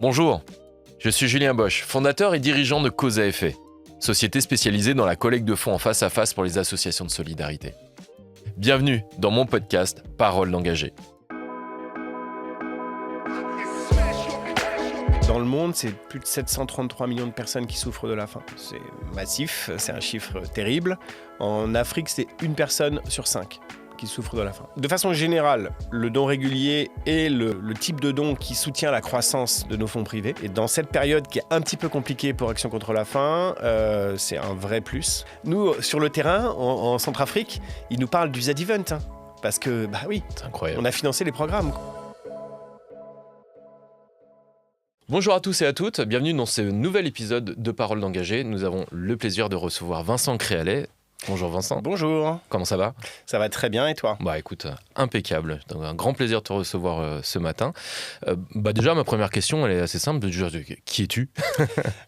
Bonjour, je suis Julien Bosch, fondateur et dirigeant de Cause à effet, société spécialisée dans la collecte de fonds en face à face pour les associations de solidarité. Bienvenue dans mon podcast Parole d'engagé. Dans le monde, c'est plus de 733 millions de personnes qui souffrent de la faim. C'est massif, c'est un chiffre terrible. En Afrique, c'est une personne sur 5 qui souffre de la faim. De façon générale, le don régulier est le type de don qui soutient la croissance de nos fonds privés. Et dans cette période qui est un petit peu compliquée pour Action contre la faim, c'est un vrai plus. Nous, sur le terrain, en Centrafrique, ils nous parlent du Z-Event. Parce que, bah oui, C'est incroyable. on a financé les programmes. Bonjour à tous et à toutes, bienvenue dans ce nouvel épisode de Parole d'engagé. Nous avons le plaisir de recevoir Vincent Créalet. Bonjour Vincent. Bonjour, Comment ça va ? ça va très bien et toi ? Bah écoute, impeccable. Donc, un grand plaisir de te recevoir ce matin. Déjà, ma première question, elle est assez simple. Qui es-tu ?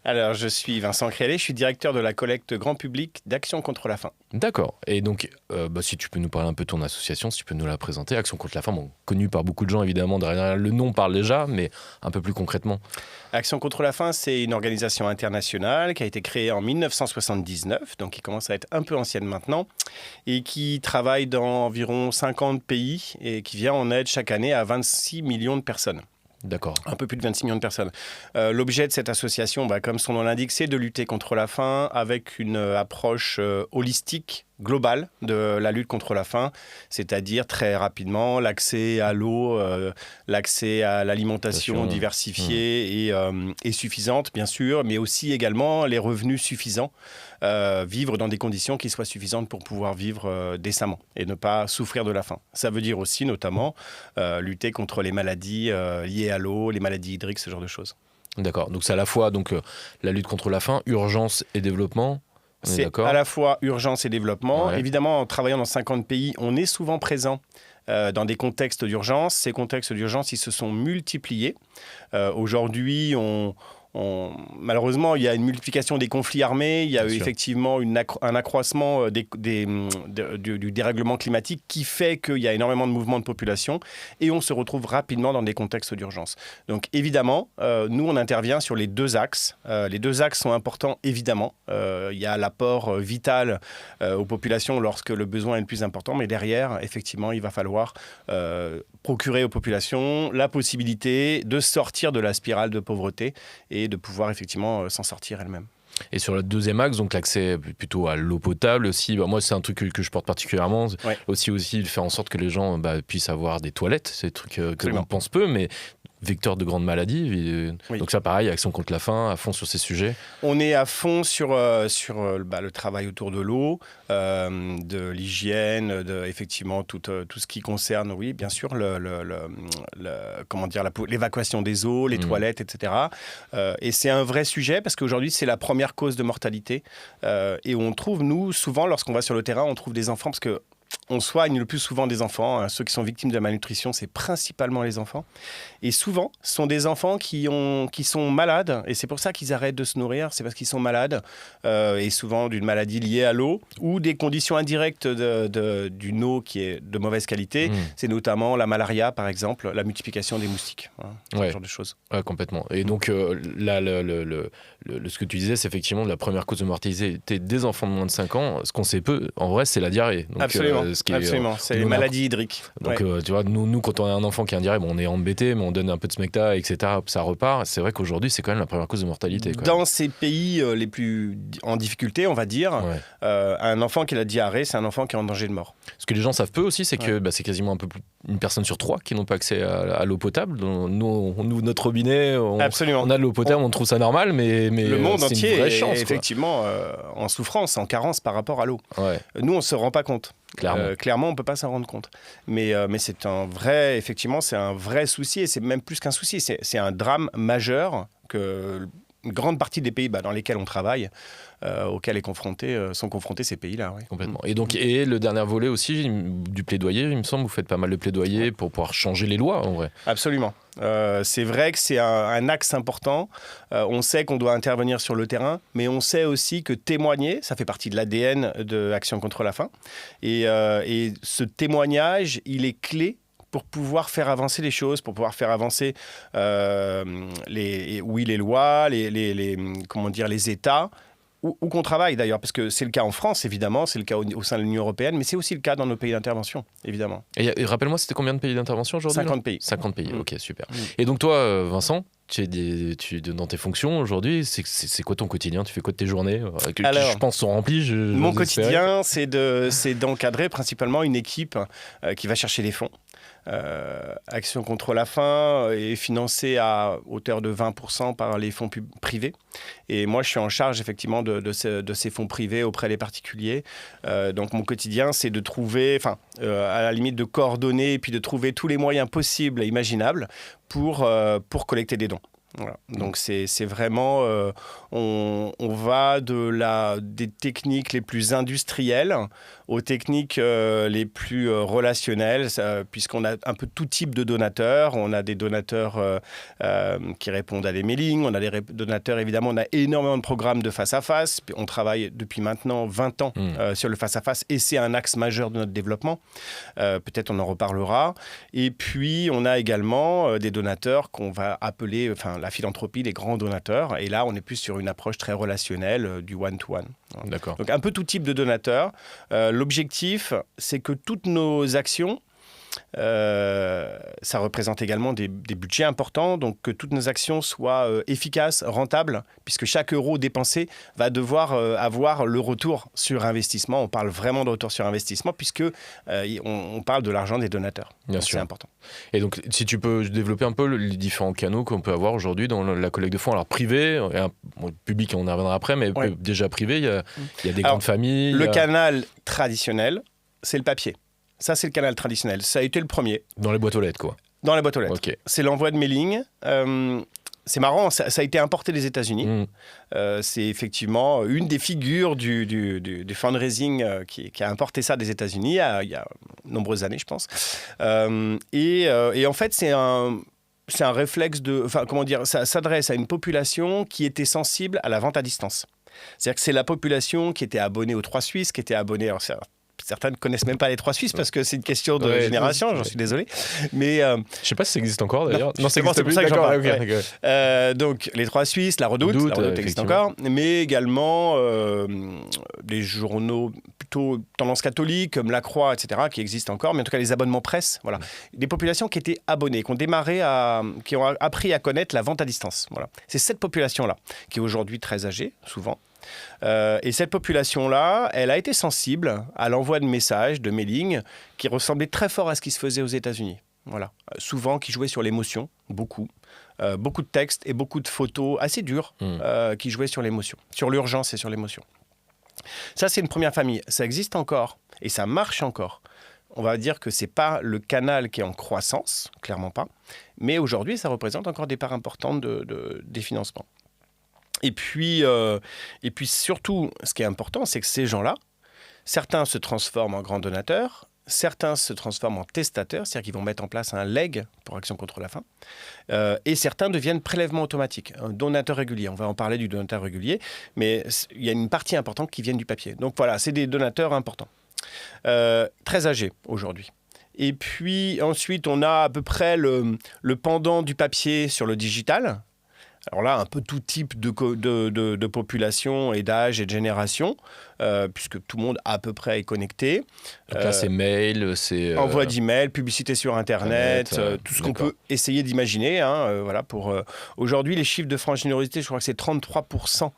Alors, je suis Vincent Créalet, je suis directeur de la collecte grand public d'Action contre la faim. D'accord. Et donc, si tu peux nous parler un peu de ton association, si tu peux nous la présenter, Action contre la faim, connue par beaucoup de gens évidemment, derrière le nom parle déjà, mais un peu plus concrètement. Action contre la faim, c'est une organisation internationale qui a été créée en 1979, donc qui commence à être un peu ancienne maintenant, et qui travaille dans environ 50 pays et qui vient en aide chaque année à 26 millions de personnes. D'accord. Un peu plus de 26 millions de personnes. L'objet de cette association, comme son nom l'indique, c'est de lutter contre la faim avec une approche holistique, globale de la lutte contre la faim, c'est-à-dire très rapidement l'accès à l'eau, l'accès à l'alimentation diversifiée et suffisante, bien sûr, mais aussi également les revenus suffisants, vivre dans des conditions qui soient suffisantes pour pouvoir vivre décemment et ne pas souffrir de la faim. Ça veut dire aussi notamment lutter contre les maladies liées à l'eau, les maladies hydriques, ce genre de choses. D'accord. Donc c'est à la fois la lutte contre la faim, urgence et développement. C'est à la fois urgence et développement. Ouais. Évidemment, en travaillant dans 50 pays, on est souvent présent dans des contextes d'urgence. Ces contextes d'urgence, ils se sont multipliés. Aujourd'hui, malheureusement, il y a une multiplication des conflits armés, il y a eu effectivement un accroissement du dérèglement climatique qui fait qu'il y a énormément de mouvements de population et on se retrouve rapidement dans des contextes d'urgence. Donc évidemment, nous on intervient sur les deux axes. Les deux axes sont importants évidemment. Il y a l'apport vital aux populations lorsque le besoin est le plus important, mais derrière, effectivement, il va falloir procurer aux populations la possibilité de sortir de la spirale de pauvreté et de pouvoir effectivement s'en sortir elle-même. Et sur le deuxième axe, donc l'accès plutôt à l'eau potable aussi, moi c'est un truc que je porte particulièrement, Ouais. aussi de faire en sorte que les gens puissent avoir des toilettes, c'est des trucs que l'on pense peu, mais vecteur de grandes maladies. Oui. Donc ça pareil, Action contre la faim, à fond sur ces sujets. On est à fond sur le travail autour de l'eau, de l'hygiène, effectivement tout ce qui concerne, oui, bien sûr, l'évacuation des eaux, les toilettes, etc. Et c'est un vrai sujet parce qu'aujourd'hui, c'est la première cause de mortalité. Et on trouve, nous, souvent, lorsqu'on va sur le terrain, on trouve des enfants parce que on soigne le plus souvent des enfants. Ceux qui sont victimes de la malnutrition, c'est principalement les enfants. Et souvent, ce sont des enfants qui sont malades. Et c'est pour ça qu'ils arrêtent de se nourrir. C'est parce qu'ils sont malades. Et souvent d'une maladie liée à l'eau ou des conditions indirectes d'une eau qui est de mauvaise qualité. C'est notamment la malaria, par exemple, la multiplication des moustiques. Voilà, ce genre de choses. Ouais, complètement. Et donc, là, ce que tu disais, c'est effectivement la première cause de mortalité des enfants de moins de 5 ans. Ce qu'on sait peu, en vrai, c'est la diarrhée. Donc, Absolument. Absolument. C'est les maladies hydriques. Donc, ouais. tu vois, nous, quand on a un enfant qui a un diarrhée, on est embêté, mais on donne un peu de smecta, etc. Ça repart. C'est vrai qu'aujourd'hui, c'est quand même la première cause de mortalité. Dans ces pays les plus en difficulté, on va dire, un enfant qui a la diarrhée, c'est un enfant qui est en danger de mort. Ce que les gens savent peu aussi, c'est que c'est quasiment un peu plus une personne sur 3 qui n'ont pas accès à l'eau potable. Nous, notre robinet, on a de l'eau potable, on trouve ça normal, mais le monde c'est entier une vraie est chance, effectivement en souffrance, en carence par rapport à l'eau. Ouais. Nous, on ne se rend pas compte. Clairement, on ne peut pas s'en rendre compte. Mais c'est un vrai souci, et c'est même plus qu'un souci, c'est un drame majeur que une grande partie des pays dans lesquels on travaille, auxquels sont confrontés ces pays-là. Oui. Complètement. Et le dernier volet aussi, du plaidoyer, il me semble, vous faites pas mal de plaidoyer pour pouvoir changer les lois, en vrai. Absolument. C'est vrai que c'est un axe important. On sait qu'on doit intervenir sur le terrain, mais on sait aussi que témoigner, ça fait partie de l'ADN de Action contre la faim. Et ce témoignage, il est clé pour pouvoir faire avancer les choses, pour pouvoir faire avancer les lois, les États, où qu'on travaille d'ailleurs, parce que c'est le cas en France, évidemment, c'est le cas au sein de l'Union européenne, mais c'est aussi le cas dans nos pays d'intervention, évidemment. Et rappelle-moi, c'était combien de pays d'intervention aujourd'hui ? 50 pays. 50 pays, ok, super. Et donc toi, Vincent, dans tes fonctions aujourd'hui, c'est quoi ton quotidien ? Tu fais quoi de tes journées ? Alors, je pense sont remplies. Mon quotidien, c'est d'encadrer principalement une équipe qui va chercher des fonds. Action contre la faim est financée à hauteur de 20% par les fonds privés. Et moi, je suis en charge effectivement de ces fonds privés auprès des particuliers. Donc mon quotidien, c'est de trouver, à la limite de coordonner et puis de trouver tous les moyens possibles et imaginables pour collecter des dons. Voilà. Donc c'est vraiment, on va des techniques les plus industrielles aux techniques les plus relationnelles, puisqu'on a un peu tout type de donateurs. On a des donateurs qui répondent à des mailings, on a des donateurs, évidemment, on a énormément de programmes de face-à-face. On travaille depuis maintenant 20 ans sur le face-à-face et c'est un axe majeur de notre développement. Peut-être on en reparlera. Et puis on a également des donateurs qu'on va appeler, la philanthropie, les grands donateurs. Et là, on est plus sur une approche très relationnelle du one-to-one. D'accord. Donc un peu tout type de donateurs. L'objectif, c'est que toutes nos actions, ça représente également des budgets importants, donc que toutes nos actions soient efficaces, rentables, puisque chaque euro dépensé va devoir avoir le retour sur investissement. On parle vraiment de retour sur investissement, puisque on parle de l'argent des donateurs. Bien sûr. C'est important. Et donc, si tu peux développer un peu les différents canaux qu'on peut avoir aujourd'hui dans la collecte de fonds, alors privé, public, on y reviendra après, mais déjà privé, il y a des grandes familles. Le canal traditionnel, c'est le papier. Ça, c'est le canal traditionnel. Ça a été le premier. Dans les boîtes aux lettres, quoi. Dans les boîtes aux lettres. Okay. C'est l'envoi de mailing. C'est marrant, ça a été importé des États-Unis. C'est effectivement une des figures du fundraising qui a importé ça des États-Unis il y a nombreuses années, je pense. Et en fait, c'est un réflexe ça s'adresse à une population qui était sensible à la vente à distance. C'est-à-dire que c'est la population qui était abonnée aux 3 Suisses, qui était abonnée... Certains ne connaissent même pas les 3 Suisses parce que c'est une question de génération, j'en suis désolé. Mais, je ne sais pas si ça existe encore d'ailleurs. Non, c'est pour ça que j'en parle. Okay. Donc les 3 Suisses, la Redoute existe encore, mais également des journaux plutôt tendance catholique comme La Croix, etc., qui existent encore, mais en tout cas les abonnements presse. Voilà. Des populations qui étaient abonnées, qui ont appris à connaître la vente à distance. Voilà. C'est cette population-là qui est aujourd'hui très âgée, souvent. Et cette population-là, elle a été sensible à l'envoi de messages, de mailings, qui ressemblaient très fort à ce qui se faisait aux États-Unis. Voilà. Souvent qui jouaient sur l'émotion, beaucoup. Beaucoup de textes et beaucoup de photos assez dures qui jouaient sur l'émotion, sur l'urgence et sur l'émotion. Ça, c'est une première famille. Ça existe encore et ça marche encore. On va dire que ce n'est pas le canal qui est en croissance, clairement pas. Mais aujourd'hui, ça représente encore des parts importantes des financements. Et puis surtout, ce qui est important, c'est que ces gens-là, certains se transforment en grands donateurs, certains se transforment en testateurs, c'est-à-dire qu'ils vont mettre en place un leg pour Action contre la faim, et certains deviennent prélèvement automatique, un donateur régulier. On va en parler du donateur régulier, mais il y a une partie importante qui vient du papier. Donc voilà, c'est des donateurs importants, très âgés aujourd'hui. Et puis ensuite, on a à peu près le pendant du papier sur le digital. Alors là, un peu tout type de population et d'âge et de génération, puisque tout le monde à peu près est connecté. Donc là, c'est mail, c'est... Envoi d'email, publicité sur Internet, tout ce qu'on peut essayer d'imaginer. Voilà, aujourd'hui, les chiffres de franche générosité, je crois que c'est 33%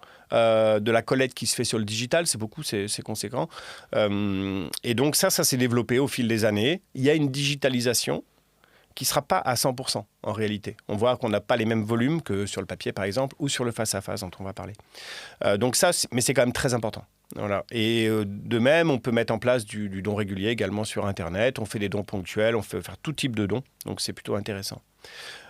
de la collecte qui se fait sur le digital. C'est beaucoup, c'est conséquent. Et donc ça s'est développé au fil des années. Il y a une digitalisation qui ne sera pas à 100% en réalité. On voit qu'on n'a pas les mêmes volumes que sur le papier, par exemple, ou sur le face-à-face dont on va parler. Donc ça, mais c'est quand même très important. Voilà. Et de même, on peut mettre en place du don régulier également sur Internet. On fait des dons ponctuels, on peut faire tout type de dons. Donc c'est plutôt intéressant.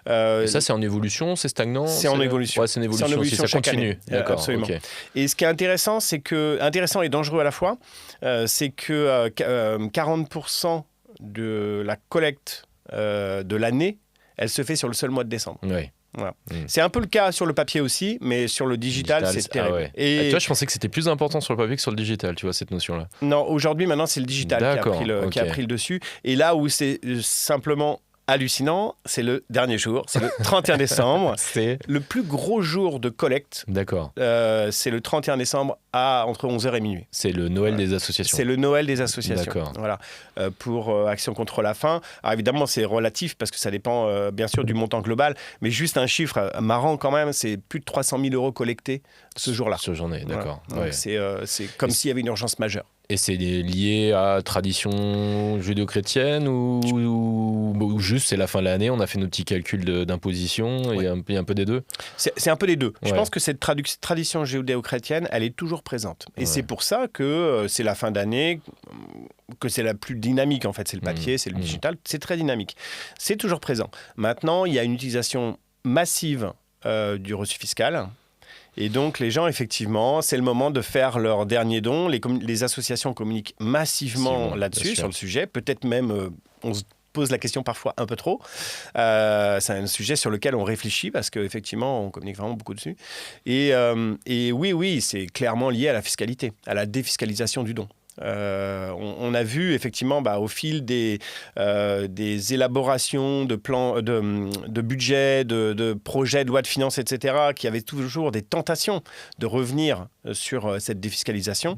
Et ça, c'est en évolution, c'est stagnant ? C'est en évolution. Ouais, c'est en évolution aussi, ça continue. D'accord, absolument. Okay. Et ce qui est intéressant, intéressant et dangereux à la fois, c'est que 40% de la collecte de l'année, elle se fait sur le seul mois de décembre. Oui. Voilà. C'est un peu le cas sur le papier aussi, mais sur le digital, c'est terrible. Et tu vois, je pensais que c'était plus important sur le papier que sur le digital, tu vois, cette notion-là. Non, aujourd'hui, maintenant, c'est le digital qui a pris le dessus. Et là où c'est simplement hallucinant, c'est le dernier jour, c'est le 31 décembre. C'est le plus gros jour de collecte. D'accord. C'est le 31 décembre entre 11h et minuit. C'est le Noël des associations. C'est le Noël des associations. D'accord. Voilà. Pour Action contre la faim. Alors évidemment, c'est relatif parce que ça dépend bien sûr du montant global, mais juste un chiffre marrant quand même, c'est plus de 300 000 € collectés ce jour-là. Ce journée, d'accord. Voilà. Donc c'est comme s'il y avait une urgence majeure. Et c'est lié à tradition judéo-chrétienne ou juste c'est la fin de l'année, on a fait nos petits calculs d'imposition et un peu des deux. C'est un peu des deux. Je pense que cette tradition judéo-chrétienne, elle est toujours présente. Et c'est pour ça que c'est la fin d'année, que c'est la plus dynamique en fait. C'est le papier, c'est le digital, c'est très dynamique. C'est toujours présent. Maintenant, il y a une utilisation massive du reçu fiscal. Et donc, les gens, effectivement, c'est le moment de faire leur dernier don. Les associations communiquent massivement là-dessus, sur le sujet. Peut-être même, on se pose la question parfois un peu trop. C'est un sujet sur lequel on réfléchit parce qu'effectivement, on communique vraiment beaucoup dessus. Et oui, c'est clairement lié à la fiscalité, à la défiscalisation du don. On a vu effectivement au fil des élaborations de plans de budget, de projets de loi de finances, etc., qu'il y avait toujours des tentations de revenir sur cette défiscalisation.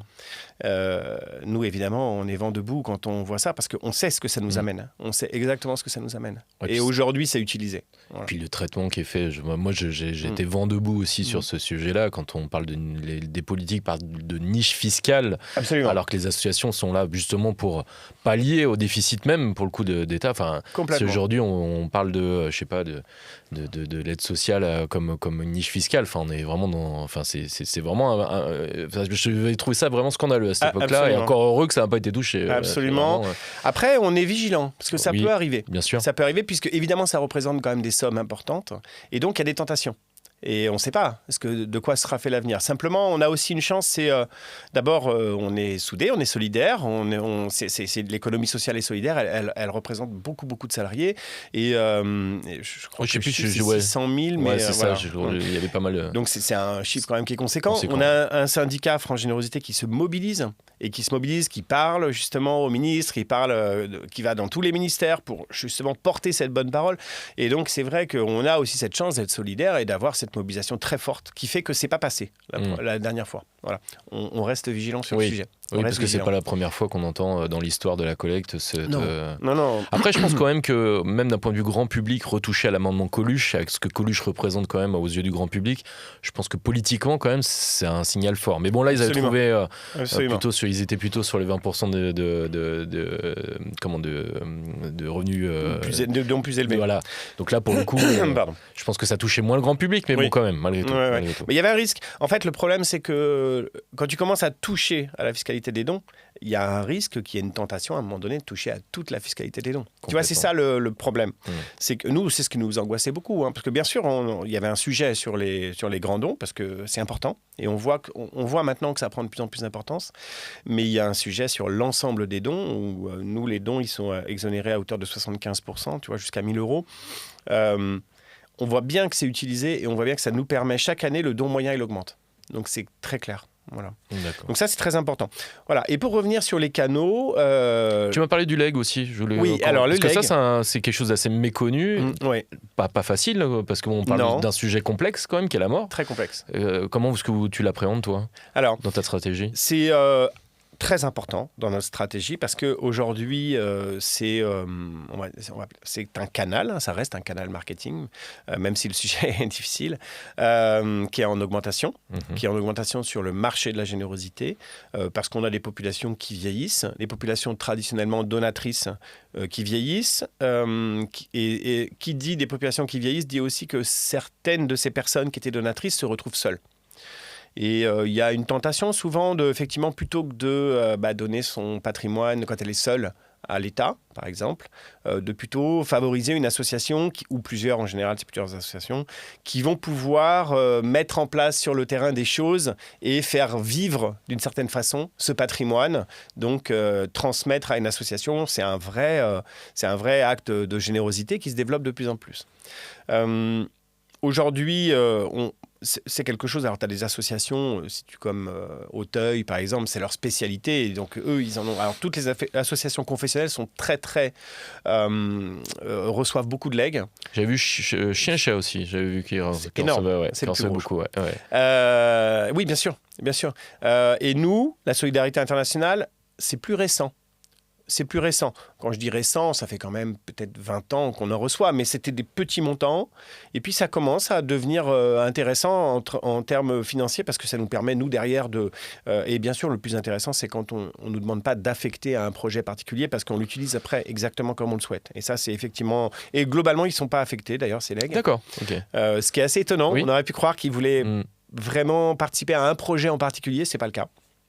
Nous, évidemment, on est vent debout quand on voit ça parce qu'on sait ce que ça nous amène. On sait exactement ce que ça nous amène. Et aujourd'hui, c'est utilisé. Voilà. Puis le traitement qui est fait, moi j'étais vent debout aussi sur ce sujet-là, quand on parle des politiques parlent de niche fiscale. Absolument. Alors que les associations sont là justement pour pallier au déficit même pour le coup d'État. Enfin, si aujourd'hui on parle de, je sais pas, de l'aide sociale comme une niche fiscale, enfin on est vraiment dans, enfin c'est vraiment, je vais trouver ça vraiment scandaleux à cette époque-là. Absolument. Et encore heureux que ça n'a pas été touché. Absolument. Vraiment, Après, on est vigilant parce que ça peut arriver. Bien sûr. Ça peut arriver puisque évidemment ça représente quand même des sommes importantes et donc il y a des tentations. Et on ne sait pas de quoi sera fait l'avenir. Simplement, on a aussi une chance, c'est d'abord, on est soudés, on est solidaires, c'est de l'économie sociale et solidaire, elle représente beaucoup de salariés. Et je crois que c'est 600 000, mais c'est voilà. ça, il y avait pas mal. Donc c'est un chiffre quand même qui est conséquent. On a un syndicat France Générosité qui se mobilise, qui parle justement au ministre, qui va dans tous les ministères pour justement porter cette bonne parole. Et donc c'est vrai qu'on a aussi cette chance d'être solidaire et d'avoir cette mobilisation très forte qui fait que c'est pas passé la dernière fois. Voilà. On reste vigilant sur le sujet. Oui, parce que c'est pas la première fois qu'on entend dans l'histoire de la collecte. Non. Après, je pense quand même que, même d'un point de vue grand public, retouché à l'amendement Coluche, avec ce que Coluche représente quand même aux yeux du grand public, je pense que politiquement, quand même, c'est un signal fort. Mais bon, là, ils avaient trouvé ils étaient plutôt sur les 20% de revenus. De dons plus élevés. Voilà. Donc là, pour le coup, je pense que ça touchait moins le grand public, mais bon, quand même, malgré tout. Mais il y avait un risque. En fait, le problème, c'est que quand tu commences à toucher à la fiscalité des dons, il y a un risque qu'il y ait une tentation à un moment donné de toucher à toute la fiscalité des dons. Tu vois, c'est ça le problème. C'est que nous, c'est ce qui nous angoissait beaucoup. Parce que bien sûr, il y avait un sujet sur les grands dons, parce que c'est important. Et on voit maintenant que ça prend de plus en plus d'importance. Mais il y a un sujet sur l'ensemble des dons, où nous, les dons, ils sont exonérés à hauteur de 75%, tu vois, jusqu'à 1 000 €. On voit bien que c'est utilisé et on voit bien que ça nous permet, chaque année, le don moyen, il augmente. Donc c'est très clair. Voilà. Donc ça, c'est très important. Voilà. Et pour revenir sur les canaux... Tu m'as parlé du leg aussi. Alors le leg... Parce que ça, c'est quelque chose d'assez méconnu. Pas facile, parce qu'on parle d'un sujet complexe quand même, qui est la mort. Très complexe. Comment est-ce que tu l'appréhendes, toi, dans ta stratégie ? C'est... très important dans notre stratégie parce qu'aujourd'hui, c'est un canal, ça reste un canal marketing, même si le sujet est difficile, qui est en augmentation, sur le marché de la générosité, parce qu'on a des populations qui vieillissent, des populations traditionnellement donatrices qui vieillissent, et qui dit des populations qui vieillissent dit aussi que certaines de ces personnes qui étaient donatrices se retrouvent seules. Et il y a une tentation souvent, effectivement, plutôt que de donner son patrimoine quand elle est seule à l'État, par exemple, de plutôt favoriser une association, ou plusieurs, en général, c'est plusieurs associations, qui vont pouvoir mettre en place sur le terrain des choses et faire vivre, d'une certaine façon, ce patrimoine. Donc, transmettre à une association, c'est un vrai acte de générosité qui se développe de plus en plus. aujourd'hui, c'est quelque chose. Alors, tu as des associations, comme Auteuil, par exemple, c'est leur spécialité. Et donc, eux, ils en ont. Alors, toutes les associations confessionnelles sont très, très. Reçoivent beaucoup de legs. J'avais vu Chien-Chat aussi. J'avais vu qu'il recevait c'est beaucoup. Oui, bien sûr. Bien sûr. Et nous, la solidarité internationale, c'est plus récent. Quand je dis récent, ça fait quand même peut-être 20 ans qu'on en reçoit, mais c'était des petits montants. Et puis, ça commence à devenir intéressant en termes financiers parce que ça nous permet, nous, derrière, et bien sûr, le plus intéressant, c'est quand on ne nous demande pas d'affecter à un projet particulier parce qu'on l'utilise après exactement comme on le souhaite. Et ça, c'est effectivement... Et globalement, ils ne sont pas affectés, d'ailleurs, ces legs. D'accord, ok. Ce qui est assez étonnant. Oui. On aurait pu croire qu'ils voulaient vraiment participer à un projet en particulier. Ce n'est pas le cas.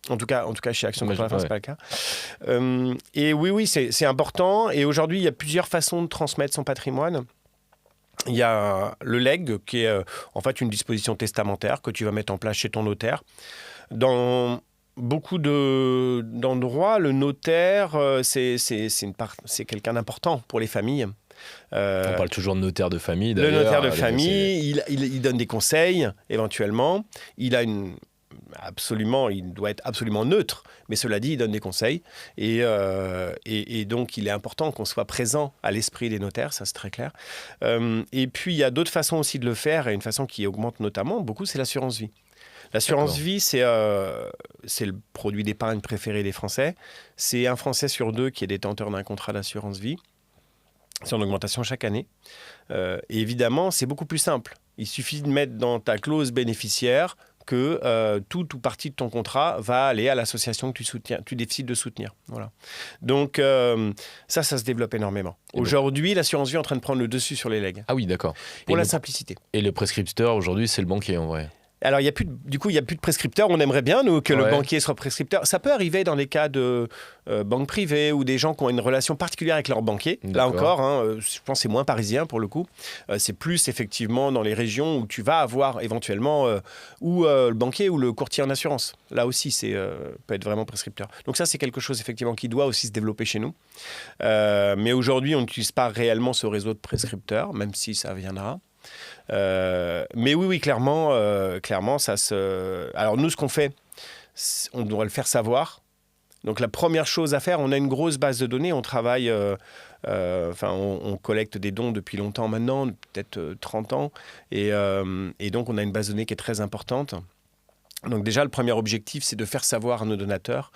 En tout cas, chez Action contre la faim, ce n'est pas le cas. Et oui, c'est important. Et aujourd'hui, il y a plusieurs façons de transmettre son patrimoine. Il y a le legs, qui est en fait une disposition testamentaire que tu vas mettre en place chez ton notaire. Dans beaucoup d'endroits, le notaire, c'est quelqu'un d'important pour les familles. On parle toujours de notaire de famille. Le notaire de famille, il donne des conseils, éventuellement. Il doit être absolument neutre, mais cela dit, il donne des conseils. Et donc, il est important qu'on soit présent à l'esprit des notaires, ça c'est très clair. Et puis, il y a d'autres façons aussi de le faire, et une façon qui augmente notamment beaucoup, c'est l'assurance vie. L'assurance vie, c'est le produit d'épargne préféré des Français. C'est un Français sur deux qui est détenteur d'un contrat d'assurance vie. C'est en augmentation chaque année. Et évidemment, c'est beaucoup plus simple. Il suffit de mettre dans ta clause bénéficiaire que tout ou partie de ton contrat va aller à l'association que tu décides de soutenir. Voilà. Donc, ça se développe énormément. Aujourd'hui, l'assurance vie est en train de prendre le dessus sur les legs. Ah oui, d'accord. Pour la simplicité. Et le prescripteur, aujourd'hui, c'est le banquier, en vrai. Alors, il n'y a plus de prescripteurs. On aimerait bien, nous, que le banquier soit prescripteur. Ça peut arriver dans les cas de banques privées ou des gens qui ont une relation particulière avec leur banquier. Là encore, je pense que c'est moins parisien pour le coup. C'est plus effectivement dans les régions où tu vas avoir éventuellement le banquier ou le courtier en assurance. Là aussi, peut être vraiment prescripteur. Donc ça, c'est quelque chose effectivement qui doit aussi se développer chez nous. Mais aujourd'hui, on n'utilise pas réellement ce réseau de prescripteurs, même si ça viendra. Mais oui, clairement, ça se... Alors nous, ce qu'on fait, on doit le faire savoir. Donc la première chose à faire, on a une grosse base de données, on travaille, on collecte des dons depuis longtemps maintenant, peut-être 30 ans, et donc on a une base de données qui est très importante. Donc déjà, le premier objectif, c'est de faire savoir à nos donateurs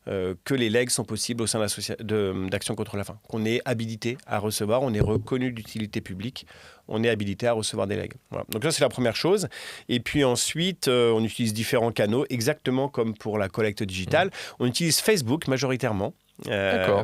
que les legs sont possibles au sein d'Action contre la faim, qu'on est habilité à recevoir, on est reconnu d'utilité publique, on est habilité à recevoir des legs. Voilà. Donc ça, c'est la première chose. Et puis ensuite, on utilise différents canaux, exactement comme pour la collecte digitale. On utilise Facebook majoritairement.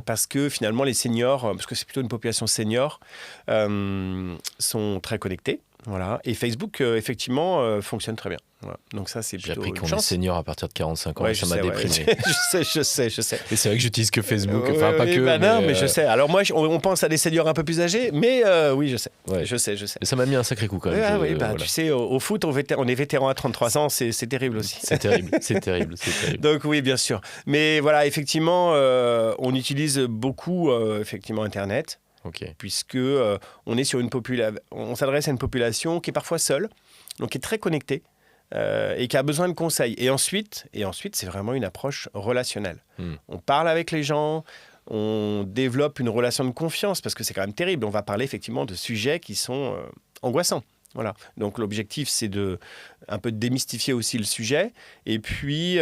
Parce que finalement, les seniors, parce que c'est plutôt une population senior, sont très connectés. Voilà. Et Facebook, effectivement, fonctionne très bien. Voilà. Donc ça, c'est plutôt J'ai appris qu'on est senior à partir de 45 ans, ouais, ça m'a déprimé. Ouais. Je sais. Et c'est vrai que j'utilise que Facebook, enfin pas que. Non, mais je sais. Alors moi, on pense à des seniors un peu plus âgés, mais oui, je sais. Ouais. Je sais. Et ça m'a mis un sacré coup quand même. Voilà. Tu sais, au foot, on est vétéran à 33 ans, c'est terrible aussi. C'est terrible. Donc oui, bien sûr. Mais voilà, effectivement, on utilise beaucoup effectivement Internet. Okay. Puisque on s'adresse à une population qui est parfois seule, donc qui est très connectée et qui a besoin de conseils. Et ensuite, c'est vraiment une approche relationnelle. On parle avec les gens, on développe une relation de confiance, parce que c'est quand même terrible. On va parler effectivement de sujets qui sont angoissants. Voilà. Donc l'objectif, c'est un peu de démystifier aussi le sujet et puis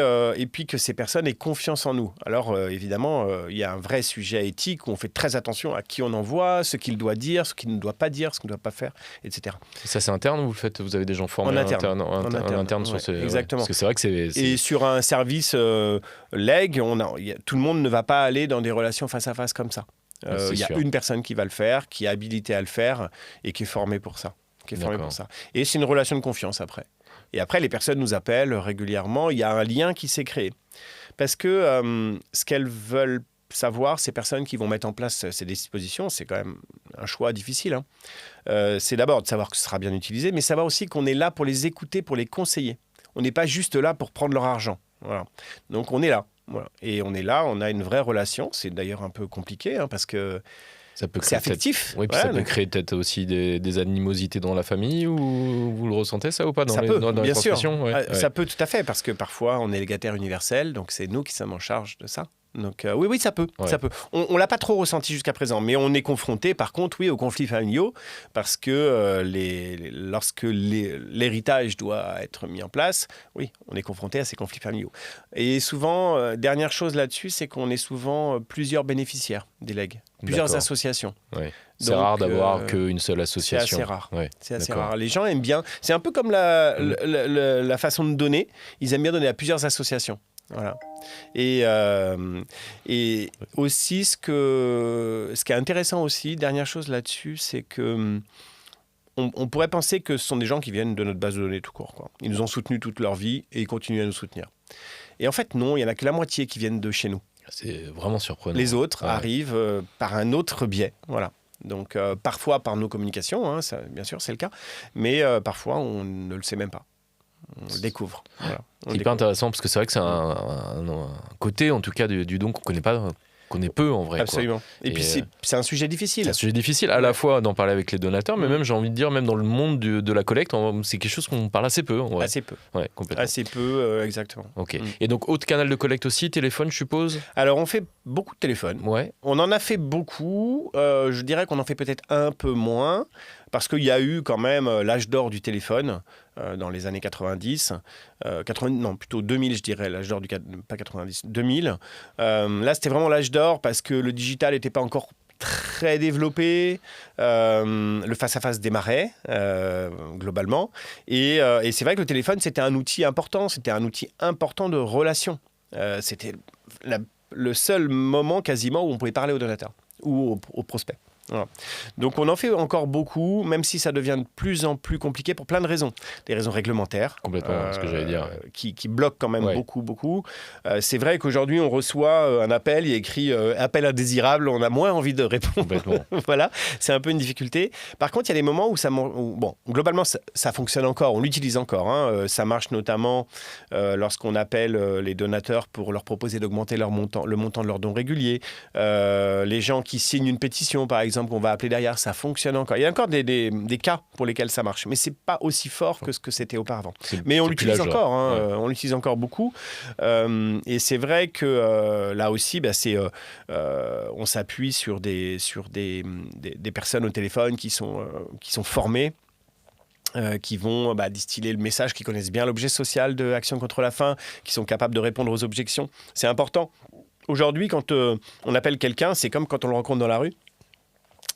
que ces personnes aient confiance en nous. Alors évidemment, il y a un vrai sujet éthique où on fait très attention à qui on envoie, ce qu'il doit dire, ce qu'il ne doit pas dire, ce qu'on ne doit pas faire, etc. Et ça, c'est interne ou vous avez des gens formés en interne sur ce... Exactement. Parce que c'est vrai que c'est... Et sur un service leg, tout le monde ne va pas aller dans des relations face à face comme ça. Il y a une personne qui va le faire, qui est habilitée à le faire et qui est formée pour ça. Et c'est une relation de confiance après. Et après, les personnes nous appellent régulièrement. Il y a un lien qui s'est créé. Parce que ce qu'elles veulent savoir, ces personnes qui vont mettre en place ces dispositions, c'est quand même un choix difficile. C'est d'abord de savoir que ce sera bien utilisé, mais savoir aussi qu'on est là pour les écouter, pour les conseiller. On n'est pas juste là pour prendre leur argent. Voilà. Donc on est là. Voilà. Et on est là, on a une vraie relation. C'est d'ailleurs un peu compliqué parce que Ça peut c'est créer affectif. Oui, puis Voilà, ça peut donc, créer peut-être aussi des animosités dans la famille, ou vous le ressentez ça ou pas dans ça les, peut, dans les bien sûr. transmissions? Ouais, Ça peut tout à fait, parce que parfois on est légataire universel, donc c'est nous qui sommes en charge de ça. Donc oui, ça peut, Ouais. ça peut. On l'a pas trop ressenti jusqu'à présent, mais on est confronté, par contre, oui, aux conflits familiaux, parce que lorsque l'héritage doit être mis en place, oui, on est confronté à ces conflits familiaux. Et souvent, dernière chose là-dessus, c'est qu'on est souvent plusieurs bénéficiaires des legs, plusieurs D'accord. associations. Ouais. C'est Donc, rare d'avoir qu'une seule C'est association. assez rare. Ouais, C'est assez d'accord. rare. Les gens aiment bien. C'est un peu comme la façon de donner. Ils aiment bien donner à plusieurs associations. Voilà. Et aussi, ce qui est intéressant aussi, dernière chose là-dessus, c'est que on pourrait penser que ce sont des gens qui viennent de notre base de données tout court, quoi. Ils nous ont soutenus toute leur vie et ils continuent à nous soutenir. Et en fait, non, il n'y en a que la moitié qui viennent de chez nous. C'est vraiment surprenant. Les autres Ouais. arrivent par un autre biais. Voilà. Donc, parfois par nos communications, hein, ça, bien sûr, c'est le cas. Mais parfois, on ne le sait même pas. On le découvre. Voilà. On C'est le hyper découvre. intéressant parce que c'est vrai que c'est un côté, en tout cas, du don qu'on connaît pas, connaît peu en vrai. Quoi. Absolument. Et puis, c'est un sujet difficile. C'est un sujet difficile à la fois d'en parler avec les donateurs, mais même, j'ai envie de dire, même dans le monde de la collecte, c'est quelque chose qu'on parle assez peu. En vrai. Assez peu. Ouais, complètement. Assez peu, exactement. Ok. Et donc, autre canal de collecte aussi, téléphone, je suppose? Alors, on fait beaucoup de téléphones. Ouais. On en a fait beaucoup. Je dirais qu'on en fait peut-être un peu moins. Parce qu'il y a eu quand même l'âge d'or du téléphone dans les années 90. 90 non, plutôt 2000, je dirais, l'âge d'or pas 90, 2000. Là, c'était vraiment l'âge d'or parce que le digital n'était pas encore très développé. Le face-à-face démarrait, globalement. Et c'est vrai que le téléphone, c'était un outil important. C'était un outil important de relation. C'était le seul moment quasiment où on pouvait parler aux donateurs ou aux prospects. Voilà. Donc on en fait encore beaucoup, même si ça devient de plus en plus compliqué pour plein de raisons. Des raisons réglementaires, Complètement, ce que j'allais dire. qui bloquent quand même Ouais. beaucoup. C'est vrai qu'aujourd'hui on reçoit un appel, il y a écrit appel indésirable, on a moins envie de répondre. Complètement. Voilà, c'est un peu une difficulté. Par contre, il y a des moments où bon, globalement ça fonctionne encore, on l'utilise encore. Hein. Ça marche notamment lorsqu'on appelle les donateurs pour leur proposer d'augmenter le montant de leurs dons réguliers. Les gens qui signent une pétition, par exemple, qu'on va appeler derrière, ça fonctionne encore. Il y a encore des cas pour lesquels ça marche, mais c'est pas aussi fort que ce que c'était auparavant. Mais on l'utilise encore, hein, on l'utilise encore beaucoup. Et c'est vrai que là aussi, on s'appuie sur des personnes au téléphone qui sont formées. Qui vont distiller le message, qui connaissent bien l'objet social de Action contre la faim, qui sont capables de répondre aux objections. C'est important. Aujourd'hui, quand on appelle quelqu'un, c'est comme quand on le rencontre dans la rue.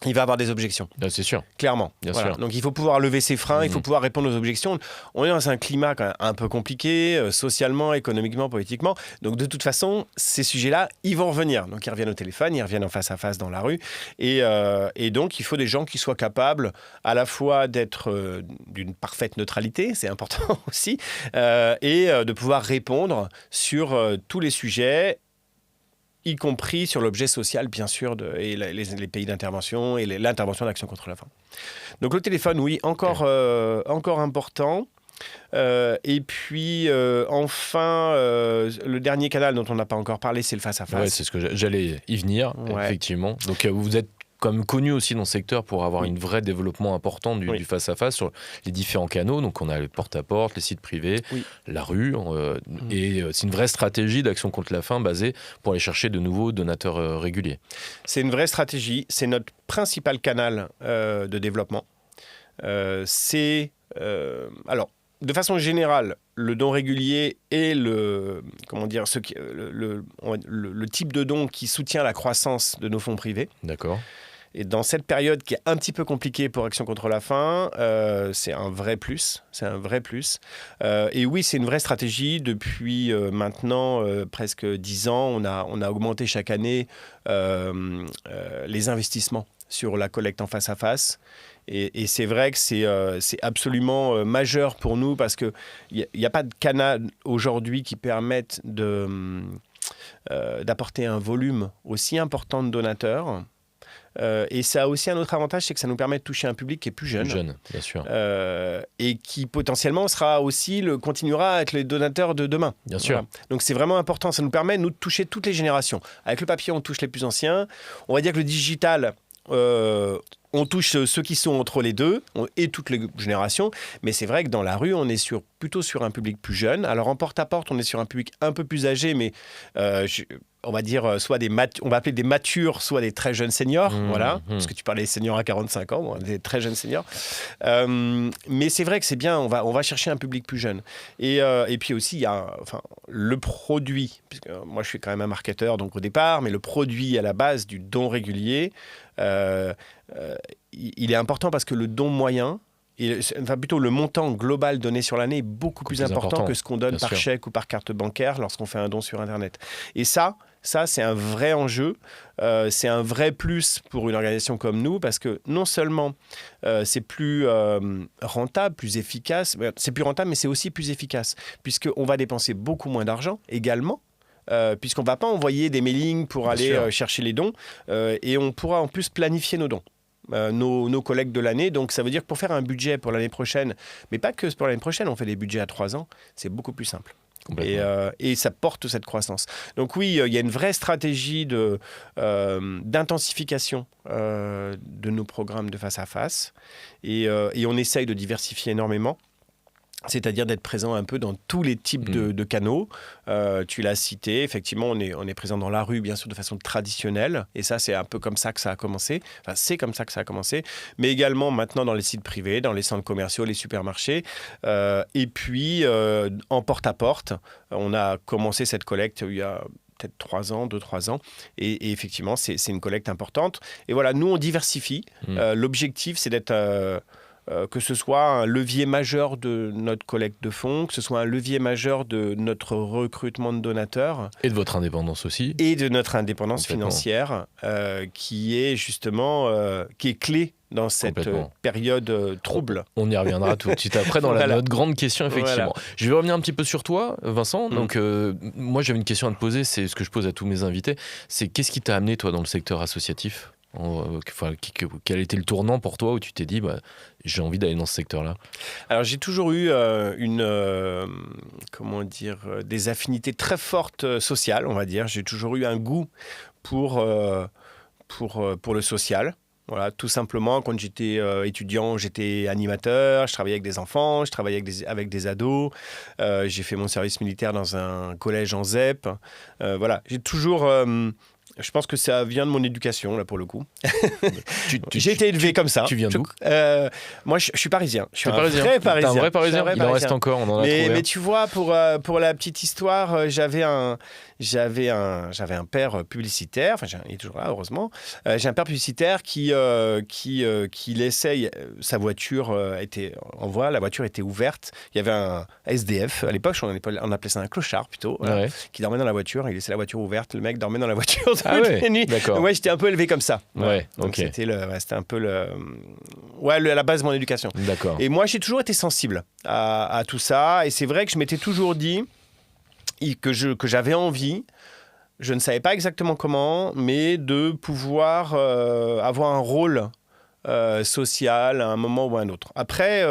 Il va avoir des objections. C'est sûr. Clairement. Bien Voilà. sûr. Donc il faut pouvoir lever ses freins, il faut pouvoir répondre aux objections. On est dans un climat quand même un peu compliqué, socialement, économiquement, politiquement. Donc de toute façon, ces sujets-là, ils vont revenir. Donc ils reviennent au téléphone, ils reviennent en face à face dans la rue. Et donc il faut des gens qui soient capables à la fois d'être d'une parfaite neutralité, c'est important aussi, et de pouvoir répondre sur tous les sujets, y compris sur l'objet social, bien sûr, et les pays d'intervention et l'intervention d'Action contre la faim. Donc le téléphone, oui, encore important. Et puis, enfin, le dernier canal dont on n'a pas encore parlé, c'est le face-à-face. Ouais, c'est ce que j'allais y venir, Ouais. effectivement. Donc, vous êtes quand même connu aussi dans le secteur pour avoir un vrai développement important du face-à-face sur les différents canaux. Donc, on a le porte-à-porte, les sites privés, la rue. Et c'est une vraie stratégie d'Action contre la faim basée pour aller chercher de nouveaux donateurs réguliers. C'est une vraie stratégie. C'est notre principal canal de développement. Alors, de façon générale, le don régulier est le type de don qui soutient la croissance de nos fonds privés. D'accord. Et dans cette période qui est un petit peu compliquée pour Action contre la faim, c'est un vrai plus. C'est un vrai plus. Et oui, c'est une vraie stratégie. Depuis maintenant presque 10 ans, on a augmenté chaque année les investissements sur la collecte en face-à-face. Et c'est vrai que c'est absolument majeur pour nous parce qu'il n'y a pas de canal aujourd'hui qui permette d'apporter un volume aussi important de donateurs. Et ça a aussi un autre avantage, c'est que ça nous permet de toucher un public qui est plus jeune. Plus jeune, bien sûr. Et qui potentiellement continuera à être les donateurs de demain. Bien sûr. Voilà. Donc c'est vraiment important, ça nous permet nous de toucher toutes les générations. Avec le papier, on touche les plus anciens. On va dire que le digital, On touche ceux qui sont entre les deux et toutes les générations, mais c'est vrai que dans la rue, on est plutôt sur un public plus jeune. Alors en porte-à-porte, on est sur un public un peu plus âgé, mais on va dire soit on va appeler des matures, soit des très jeunes seniors, voilà, parce que tu parlais des seniors à 45 ans, des très jeunes seniors. Mais c'est vrai que c'est bien, on va chercher un public plus jeune. Et puis aussi, il y a le produit, puisque moi je suis quand même un marketeur donc au départ, mais le produit à la base du don régulier, il est important parce que le don moyen, plutôt le montant global donné sur l'année est beaucoup plus important que ce qu'on donne par chèque ou par carte bancaire lorsqu'on fait un don sur Internet. Et ça c'est un vrai enjeu, c'est un vrai plus pour une organisation comme nous, parce que non seulement c'est plus rentable, plus efficace, c'est plus rentable, mais c'est aussi plus efficace, puisqu'on va dépenser beaucoup moins d'argent également, puisqu'on ne va pas envoyer des mailings pour aller chercher les dons, et on pourra en plus planifier nos dons. Nos collègues de l'année. Donc, ça veut dire que pour faire un budget pour l'année prochaine, mais pas que pour l'année prochaine, on fait des budgets à 3 ans, c'est beaucoup plus simple. Et ça porte cette croissance. Donc oui, il y a une vraie stratégie d'intensification de nos programmes de face à face. Et on essaye de diversifier énormément. C'est-à-dire d'être présent un peu dans tous les types de canaux. Tu l'as cité, effectivement, on est présent dans la rue, bien sûr, de façon traditionnelle. Et ça, c'est un peu comme ça que ça a commencé. Enfin, c'est comme ça que ça a commencé. Mais également maintenant dans les sites privés, dans les centres commerciaux, les supermarchés. Et puis, en porte-à-porte, on a commencé cette collecte il y a peut-être 2-3 ans. Et effectivement, c'est une collecte importante. Et voilà, nous, on diversifie. L'objectif, c'est d'être... que ce soit un levier majeur de notre collecte de fonds, que ce soit un levier majeur de notre recrutement de donateurs. Et de votre indépendance aussi. Et de notre indépendance financière, qui est justement qui est clé dans cette période trouble. On y reviendra tout de suite après dans notre grande question, effectivement. Voilà. Je vais revenir un petit peu sur toi, Vincent. Donc, moi, j'avais une question à te poser, c'est ce que je pose à tous mes invités. C'est qu'est-ce qui t'a amené, toi, dans le secteur associatif ? Quel était le tournant pour toi où tu t'es dit j'ai envie d'aller dans ce secteur-là? Alors j'ai toujours eu des affinités très fortes sociales, on va dire. J'ai toujours eu un goût pour le social. Voilà, tout simplement, quand j'étais étudiant, j'étais animateur, je travaillais avec des enfants, je travaillais avec des ados. J'ai fait mon service militaire dans un collège en ZEP. Voilà, j'ai toujours... je pense que ça vient de mon éducation, là, pour le coup. J'ai été élevé comme ça. Tu viens d'où ? Moi, je suis parisien. Je suis parisien. Vrai parisien. T'es un vrai parisien ? Il en reste encore, on en a trouvé. Mais tu vois, pour la petite histoire, j'avais un père publicitaire, enfin, il est toujours là, heureusement. J'ai un père publicitaire qui laissait sa voiture, était en voie, la voiture était ouverte. Il y avait un SDF, à l'époque, on appelait ça un clochard plutôt, qui dormait dans la voiture. Il laissait la voiture ouverte, le mec dormait dans la voiture toutes les nuits. D'accord. Ouais, j'étais un peu élevé comme ça. Ouais, donc c'était un peu la base de mon éducation. D'accord. Et moi, j'ai toujours été sensible à tout ça. Et c'est vrai que je m'étais toujours dit que j'avais envie, je ne savais pas exactement comment, mais de pouvoir avoir un rôle social à un moment ou à un autre. Après,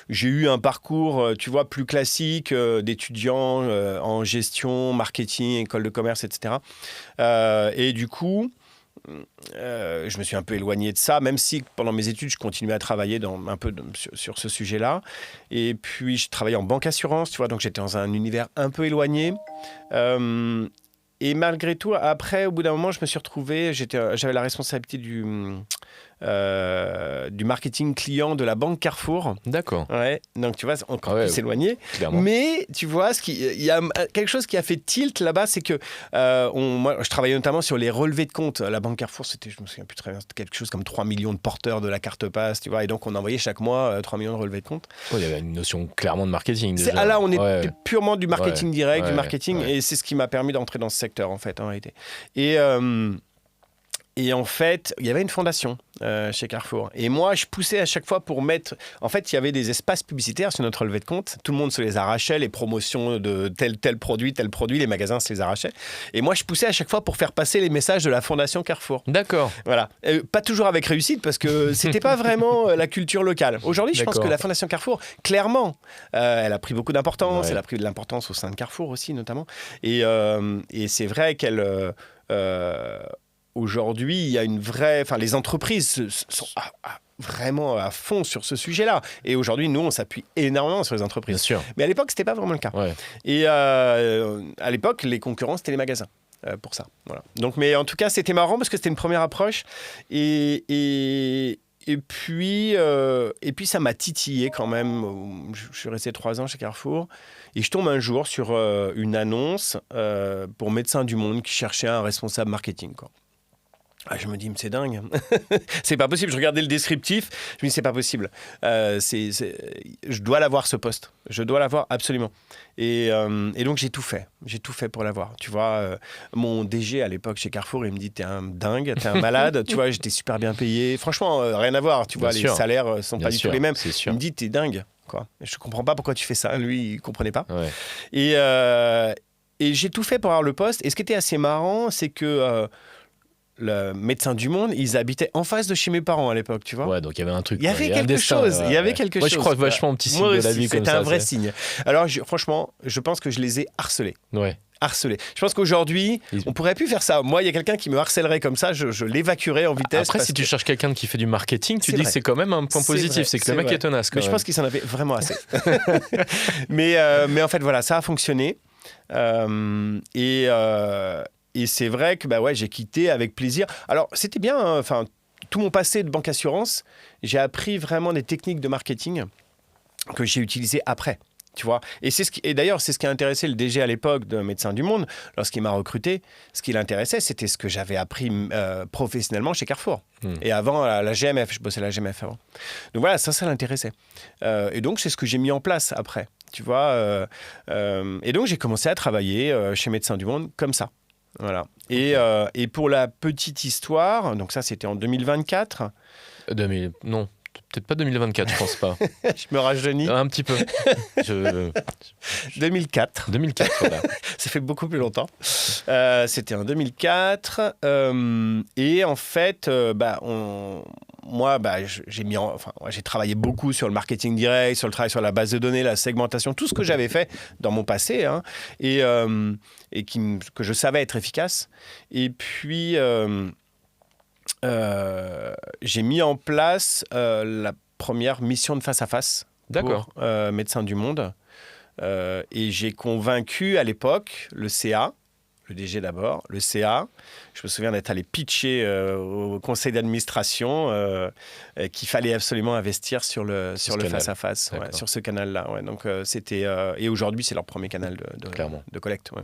j'ai eu un parcours, tu vois, plus classique d'étudiant en gestion, marketing, école de commerce, etc. Et du coup, je me suis un peu éloigné de ça, même si pendant mes études, je continuais à travailler sur ce sujet-là. Et puis, je travaillais en banque assurance, tu vois, donc j'étais dans un univers un peu éloigné. Et malgré tout, après, au bout d'un moment, je me suis retrouvé, j'avais la responsabilité du marketing client de la banque Carrefour. D'accord. Ouais, donc tu vois, encore plus éloigné. Clairement. Mais tu vois, il y a quelque chose qui a fait tilt là-bas, c'est que moi, je travaillais notamment sur les relevés de compte. La banque Carrefour, je me souviens plus très bien, c'était quelque chose comme 3 millions de porteurs de la carte passe, tu vois, et donc on envoyait chaque mois 3 millions de relevés de compte. Il y avait une notion clairement de marketing déjà. Là, on est purement du marketing direct, du marketing, ouais. Et c'est ce qui m'a permis d'entrer dans ce secteur, en fait, en réalité. Et en fait, il y avait une fondation chez Carrefour. Et moi, je poussais à chaque fois pour mettre... En fait, il y avait des espaces publicitaires sur notre relevé de compte. Tout le monde se les arrachait, les promotions de tel produit, les magasins se les arrachaient. Et moi, je poussais à chaque fois pour faire passer les messages de la fondation Carrefour. D'accord. Voilà. Pas toujours avec réussite, parce que c'était pas vraiment la culture locale. Aujourd'hui, je pense que la fondation Carrefour, clairement, elle a pris beaucoup d'importance. Elle a pris de l'importance au sein de Carrefour aussi, notamment. Et c'est vrai qu'elle... aujourd'hui, il y a une vraie... Enfin, les entreprises sont vraiment à fond sur ce sujet-là. Et aujourd'hui, nous, on s'appuie énormément sur les entreprises. Bien sûr. Mais à l'époque, c'était pas vraiment le cas. Ouais. Et à l'époque, les concurrents, c'était les magasins. Pour ça. Voilà. Donc, mais en tout cas, c'était marrant parce que c'était une première approche. Et puis, ça m'a titillé quand même. Je suis resté 3 ans chez Carrefour. Et je tombe un jour sur une annonce pour Médecins du Monde qui cherchait un responsable marketing, quoi. Je me dis, mais c'est dingue. C'est pas possible. Je regardais le descriptif. Je me dis, c'est pas possible. Je dois l'avoir, ce poste. Je dois l'avoir absolument. Et donc, j'ai tout fait. J'ai tout fait pour l'avoir. Tu vois, mon DG à l'époque chez Carrefour, il me dit, t'es un dingue, t'es un malade. Tu vois, j'étais super bien payé. Franchement, rien à voir. Tu vois, les salaires sont pas du tout les mêmes. Il me dit, t'es dingue, quoi. Je comprends pas pourquoi tu fais ça. Lui, il comprenait pas. Ouais. Et j'ai tout fait pour avoir le poste. Et ce qui était assez marrant, c'est que le Médecin du Monde, ils habitaient en face de chez mes parents à l'époque, tu vois. Ouais, donc il y avait un truc. Il y avait quelque chose. Il y avait quelque chose. Moi, je crois vachement au petit signe de la vie comme ça. C'était un vrai signe. Alors, franchement, je pense que je les ai harcelés. Ouais. Harcelés. Je pense qu'aujourd'hui, on pourrait plus faire ça. Moi, il y a quelqu'un qui me harcèlerait comme ça, je l'évacuerais en vitesse. Après, si tu cherches quelqu'un qui fait du marketing, tu dis que c'est quand même un point positif. C'est que le mec est tenace. Mais je pense qu'il s'en avait vraiment assez. mais en fait, voilà, ça a fonctionné. Et c'est vrai que j'ai quitté avec plaisir. Alors, c'était bien, hein, tout mon passé de banque assurance, j'ai appris vraiment des techniques de marketing que j'ai utilisées après. Tu vois, et d'ailleurs, c'est ce qui a intéressé le DG à l'époque de Médecins du Monde. Lorsqu'il m'a recruté, ce qui l'intéressait, c'était ce que j'avais appris professionnellement chez Carrefour. Et avant, à la GMF, je bossais à la GMF avant. Donc voilà, ça l'intéressait. Et donc, c'est ce que j'ai mis en place après. Tu vois, et donc, j'ai commencé à travailler chez Médecins du Monde comme ça. Voilà. Et pour la petite histoire, donc ça, c'était en 2024. Non. Peut-être pas 2024, je pense pas. Je me rajeunis. Un petit peu. 2004. 2004, voilà. Ça fait beaucoup plus longtemps. C'était en 2004. Et en fait, j'ai travaillé beaucoup sur le marketing direct, sur le travail sur la base de données, la segmentation, tout ce que j'avais fait dans mon passé, hein, que je savais être efficace. Et puis... j'ai mis en place la première mission de face-à-face pour Médecins du Monde. Et j'ai convaincu à l'époque le CA, le DG d'abord, le CA. Je me souviens d'être allé pitcher au conseil d'administration qu'il fallait absolument investir sur le face-à-face, sur ce canal-là. Ouais. Donc, c'était, et aujourd'hui, c'est leur premier canal de collecte. Ouais.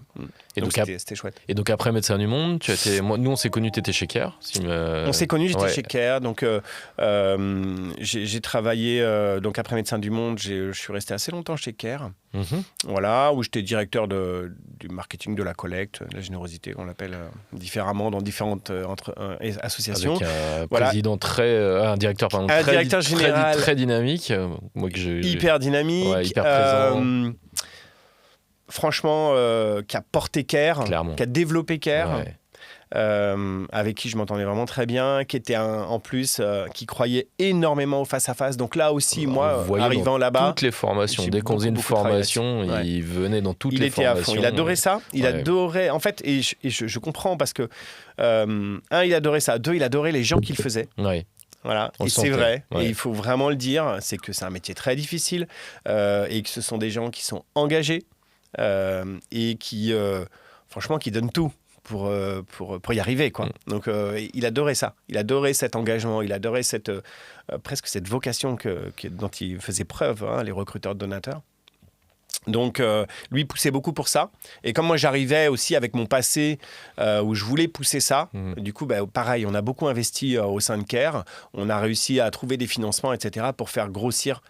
Et donc c'était chouette. Et donc après Médecins du Monde, nous on s'est connus, tu étais chez Care. On s'est connus, j'étais chez Care. Donc j'ai travaillé, donc après Médecins du Monde, je suis resté assez longtemps chez Care. Voilà, où j'étais directeur du marketing de la collecte, de la générosité, on l'appelle différemment dans différentes associations. Avec un président un directeur général très dynamique. Hyper dynamique. Ouais, hyper présent. Franchement, qui a porté Care, qui a développé Care. Ouais. Avec qui je m'entendais vraiment très bien, qui était en plus qui croyait énormément au face-à-face. Donc là aussi, moi, arrivant là-bas... Toutes les formations, dès qu'on faisait une formation, il venait dans toutes les formations. Il était à fond, il adorait ça. Il adorait, en fait, et je comprends parce que, il adorait ça. 2, il adorait les gens qu'il faisait. Ouais. Voilà, et c'est vrai, et il faut vraiment le dire, c'est que c'est un métier très difficile et que ce sont des gens qui sont engagés et qui, franchement, qui donnent tout pour y arriver, quoi. Donc, il adorait ça. Il adorait cet engagement. Il adorait presque cette vocation dont il faisait preuve, hein, les recruteurs de donateurs. Donc, lui poussait beaucoup pour ça. Et comme moi, j'arrivais aussi avec mon passé où je voulais pousser ça, du coup, pareil, on a beaucoup investi au sein de Care. On a réussi à trouver des financements, etc., pour faire grossir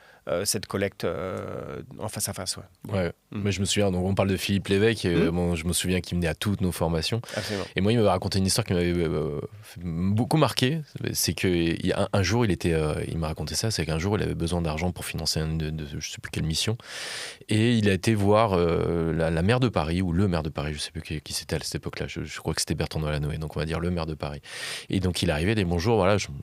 cette collecte en face à face. Ouais. Mais je me souviens, donc on parle de Philippe Lévesque, je me souviens qu'il venait à toutes nos formations. Absolument. Et moi, il m'avait raconté une histoire qui m'avait beaucoup marqué. C'est qu'un jour, il m'a raconté ça, c'est qu'un jour, il avait besoin d'argent pour financer je ne sais plus quelle mission. Et il a été voir la maire de Paris, ou le maire de Paris, je ne sais plus qui c'était à cette époque-là. Je crois que c'était Bertrand Delanoë, donc on va dire le maire de Paris. Et donc, il arrivait, il dit bonjour, voilà, je suis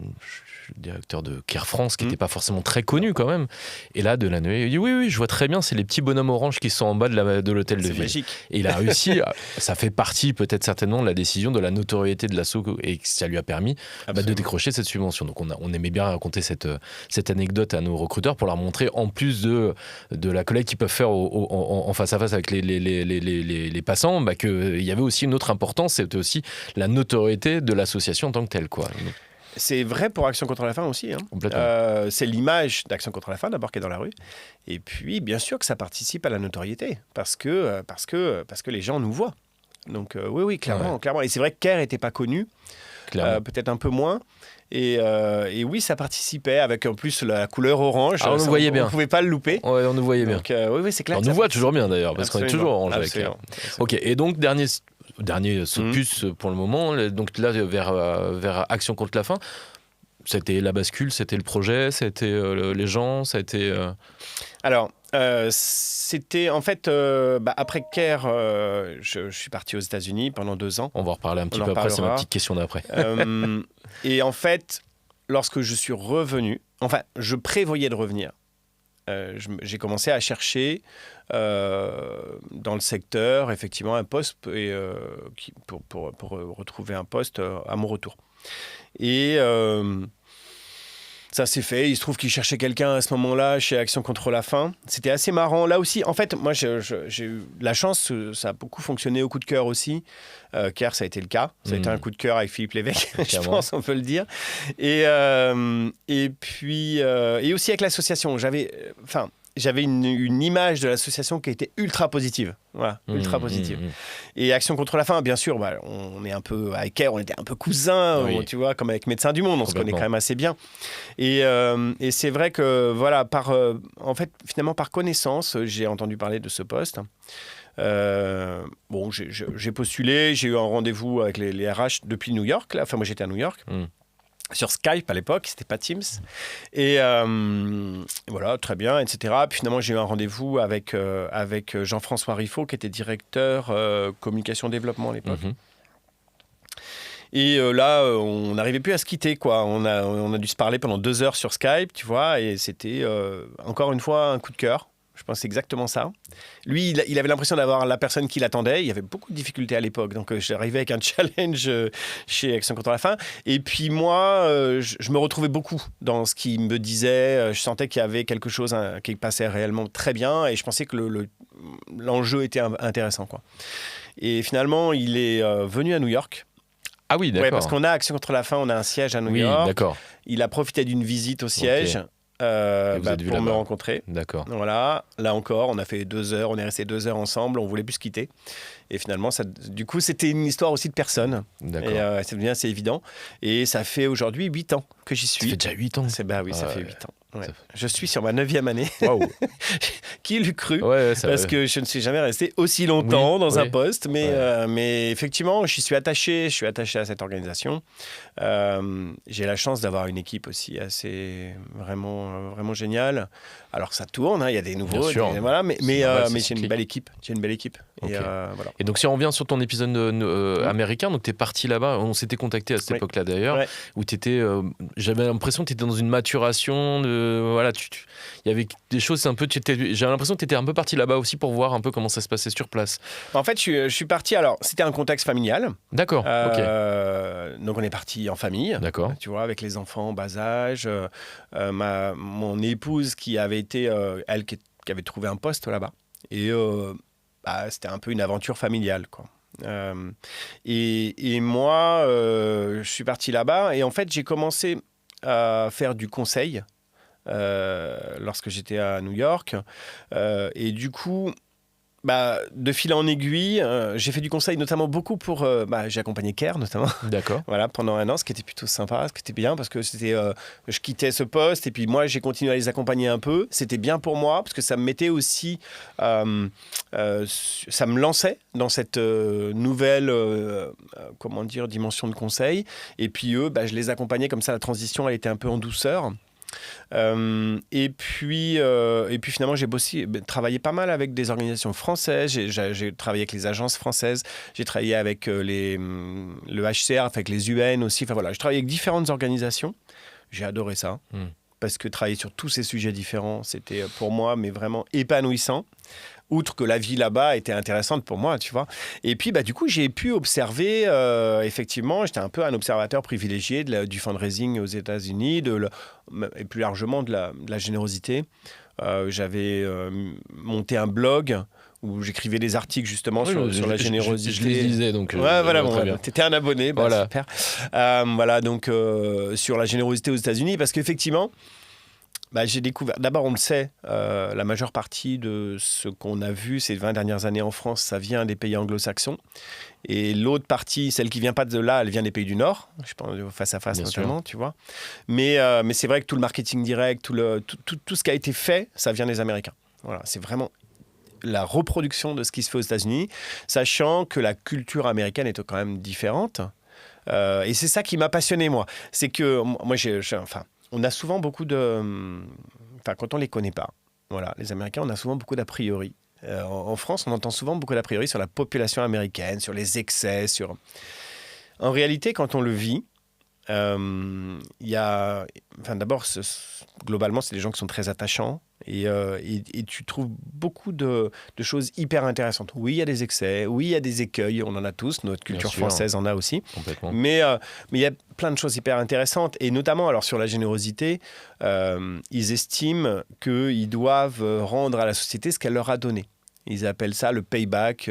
le directeur de Care France, qui n'était pas forcément très connu quand même. Et là, Delanoë, il dit oui, je vois très bien, c'est les petits bonhommes oranges qui sont en bas de l'hôtel de C'est ville. magique. Et il a réussi, ça fait partie peut-être certainement de la décision, de la notoriété de l'asso, et que ça lui a permis de décrocher cette subvention. Donc on aimait bien raconter cette anecdote à nos recruteurs pour leur montrer, en plus de la collecte qu'ils peuvent faire en face à face avec les passants, qu'il y avait aussi une autre importance, c'était aussi la notoriété de l'association en tant que telle, quoi. C'est vrai pour Action contre la faim aussi. Hein. Complètement. C'est l'image d'Action contre la faim d'abord qui est dans la rue. Et puis, bien sûr que ça participe à la notoriété parce que les gens nous voient. Donc oui, clairement. Et c'est vrai que CARE n'était pas connu, peut-être un peu moins. Et oui, ça participait avec en plus la couleur orange. On nous voyait bien. On ne pouvait pas le louper. Ouais, on nous voyait bien. Donc oui, c'est clair. On nous voit toujours bien d'ailleurs, parce qu'on est toujours orange avec CARE. Ok, et donc dernier opus pour le moment, donc là vers Action contre la faim, c'était la bascule, c'était le projet, c'était les gens, ça a été... Alors, c'était en fait, après CARE, je suis parti aux États-Unis pendant 2 ans. On va en reparler un petit peu après, c'est ma petite question d'après. Et en fait, lorsque je suis revenu, je prévoyais de revenir. J'ai commencé à chercher dans le secteur, effectivement, un poste pour retrouver un poste à mon retour. Et ça s'est fait. Il se trouve qu'il cherchait quelqu'un à ce moment-là chez Action contre la faim. C'était assez marrant. Là aussi, en fait, moi, j'ai eu la chance, ça a beaucoup fonctionné au coup de cœur aussi. CARE, ça a été le cas. Ça a été un coup de cœur avec Philippe Lévesque, je pense, on peut le dire. Et puis, et aussi avec l'association. J'avais une image de l'association qui était ultra positive. Voilà, ultra positive. Et Action contre la faim, bien sûr, on est un peu, avec CARE, on était un peu cousins, tu vois, comme avec Médecins du Monde, on se connaît quand même assez bien. Et c'est vrai que, voilà, finalement, par connaissance, j'ai entendu parler de ce poste. J'ai postulé, j'ai eu un rendez-vous avec les RH depuis New York. Là. Enfin, moi, j'étais à New York. Sur Skype à l'époque, c'était pas Teams. Et voilà, très bien, etc. Puis finalement, j'ai eu un rendez-vous avec Jean-François Riffaut, qui était directeur communication développement à l'époque. Et là, on n'arrivait plus à se quitter, quoi. On a dû se parler pendant 2 heures sur Skype, tu vois, et c'était encore une fois un coup de cœur. Je pense que c'est exactement ça. Lui, il avait l'impression d'avoir la personne qui l'attendait. Il y avait beaucoup de difficultés à l'époque. Donc, j'arrivais avec un challenge chez Action contre la faim. Et puis, moi, je me retrouvais beaucoup dans ce qu'il me disait. Je sentais qu'il y avait quelque chose qui passait réellement très bien. Et je pensais que l'enjeu était intéressant, quoi. Et finalement, il est venu à New York. Ah oui, d'accord. Ouais, parce qu'on a Action contre la faim, on a un siège à New York. Oui, d'accord. Il a profité d'une visite au siège. Pour me rencontrer. D'accord. Voilà, là encore, on a fait 2 heures, on est resté 2 heures ensemble, on voulait plus se quitter. Et finalement, du coup, c'était une histoire aussi de personnes. D'accord. Et c'est devenu assez évident. Et ça fait aujourd'hui 8 ans que j'y suis. Ça fait déjà 8 ans. Ça fait 8 ans. Ouais. Je suis sur ma 9e année. Waouh. Qui l'eût cru? Parce que je ne suis jamais resté aussi longtemps dans un poste. Mais effectivement, je suis attaché à cette organisation. J'ai la chance d'avoir une équipe aussi assez vraiment géniale. Alors que ça tourne, il y a des nouveaux. Voilà, mais j'ai une belle équipe. Okay. Voilà. Et donc, si on revient sur ton épisode américain, donc tu es parti là-bas, on s'était contacté à cette époque-là d'ailleurs, où tu étais, j'avais l'impression que tu étais dans une maturation, il y avait des choses un peu, j'avais l'impression que tu étais un peu parti là-bas aussi pour voir un peu comment ça se passait sur place. En fait, je suis parti, alors c'était un contexte familial. D'accord, donc on est parti en famille, tu vois, avec les enfants en bas âge, mon épouse qui avait été, qui avait trouvé un poste là-bas. Et c'était un peu une aventure familiale, quoi. Et moi, je suis parti là-bas et en fait, j'ai commencé à faire du conseil lorsque j'étais à New York. Et du coup, de fil en aiguille, j'ai fait du conseil notamment beaucoup pour... j'ai accompagné CARE notamment. D'accord. Voilà, pendant 1 an, ce qui était plutôt sympa, ce qui était bien parce que c'était, je quittais ce poste et puis moi j'ai continué à les accompagner un peu. C'était bien pour moi parce que ça me mettait aussi... ça me lançait dans cette nouvelle dimension de conseil. Et puis eux, je les accompagnais comme ça, la transition elle était un peu en douceur. Et puis finalement j'ai travaillé pas mal avec des organisations françaises, j'ai travaillé avec les agences françaises, j'ai travaillé avec le HCR, avec les UN aussi, enfin voilà, je travaillé avec différentes organisations, j'ai adoré ça, parce que travailler sur tous ces sujets différents, c'était pour moi mais vraiment épanouissant. outre que la vie là-bas était intéressante pour moi, tu vois. Et puis, du coup, j'ai pu observer, effectivement, j'étais un peu un observateur privilégié du fundraising aux États-Unis, et plus largement de la générosité. J'avais monté un blog où j'écrivais des articles justement sur la générosité. Je les lisais, donc voilà, très bien. T'étais un abonné, voilà. Super. Voilà, donc sur la générosité aux États-Unis, parce qu'effectivement, j'ai découvert, d'abord on le sait, la majeure partie de ce qu'on a vu ces 20 dernières années en France, ça vient des pays anglo-saxons. Et l'autre partie, celle qui vient pas de là, elle vient des pays du Nord, je pense face à face notamment, tu vois. Mais c'est vrai que tout le marketing direct, tout ce qui a été fait, ça vient des Américains. Voilà, c'est vraiment la reproduction de ce qui se fait aux États-Unis, sachant que la culture américaine est quand même différente. Et c'est ça qui m'a passionné, moi. C'est que moi, on a souvent beaucoup de... Enfin, quand on ne les connaît pas, voilà, les Américains, on a souvent beaucoup d'a priori. En France, on entend souvent beaucoup d'a priori sur la population américaine, sur les excès, sur... En réalité, quand on le vit, il y a... Enfin, d'abord, globalement, c'est des gens qui sont très attachants et tu trouves beaucoup de choses hyper intéressantes. Oui, il y a des excès, oui, il y a des écueils, on en a tous, notre culture française en a aussi. Complètement. Mais il y a plein de choses hyper intéressantes et notamment alors sur la générosité, ils estiment qu'ils doivent rendre à la société ce qu'elle leur a donné. Ils appellent ça le payback,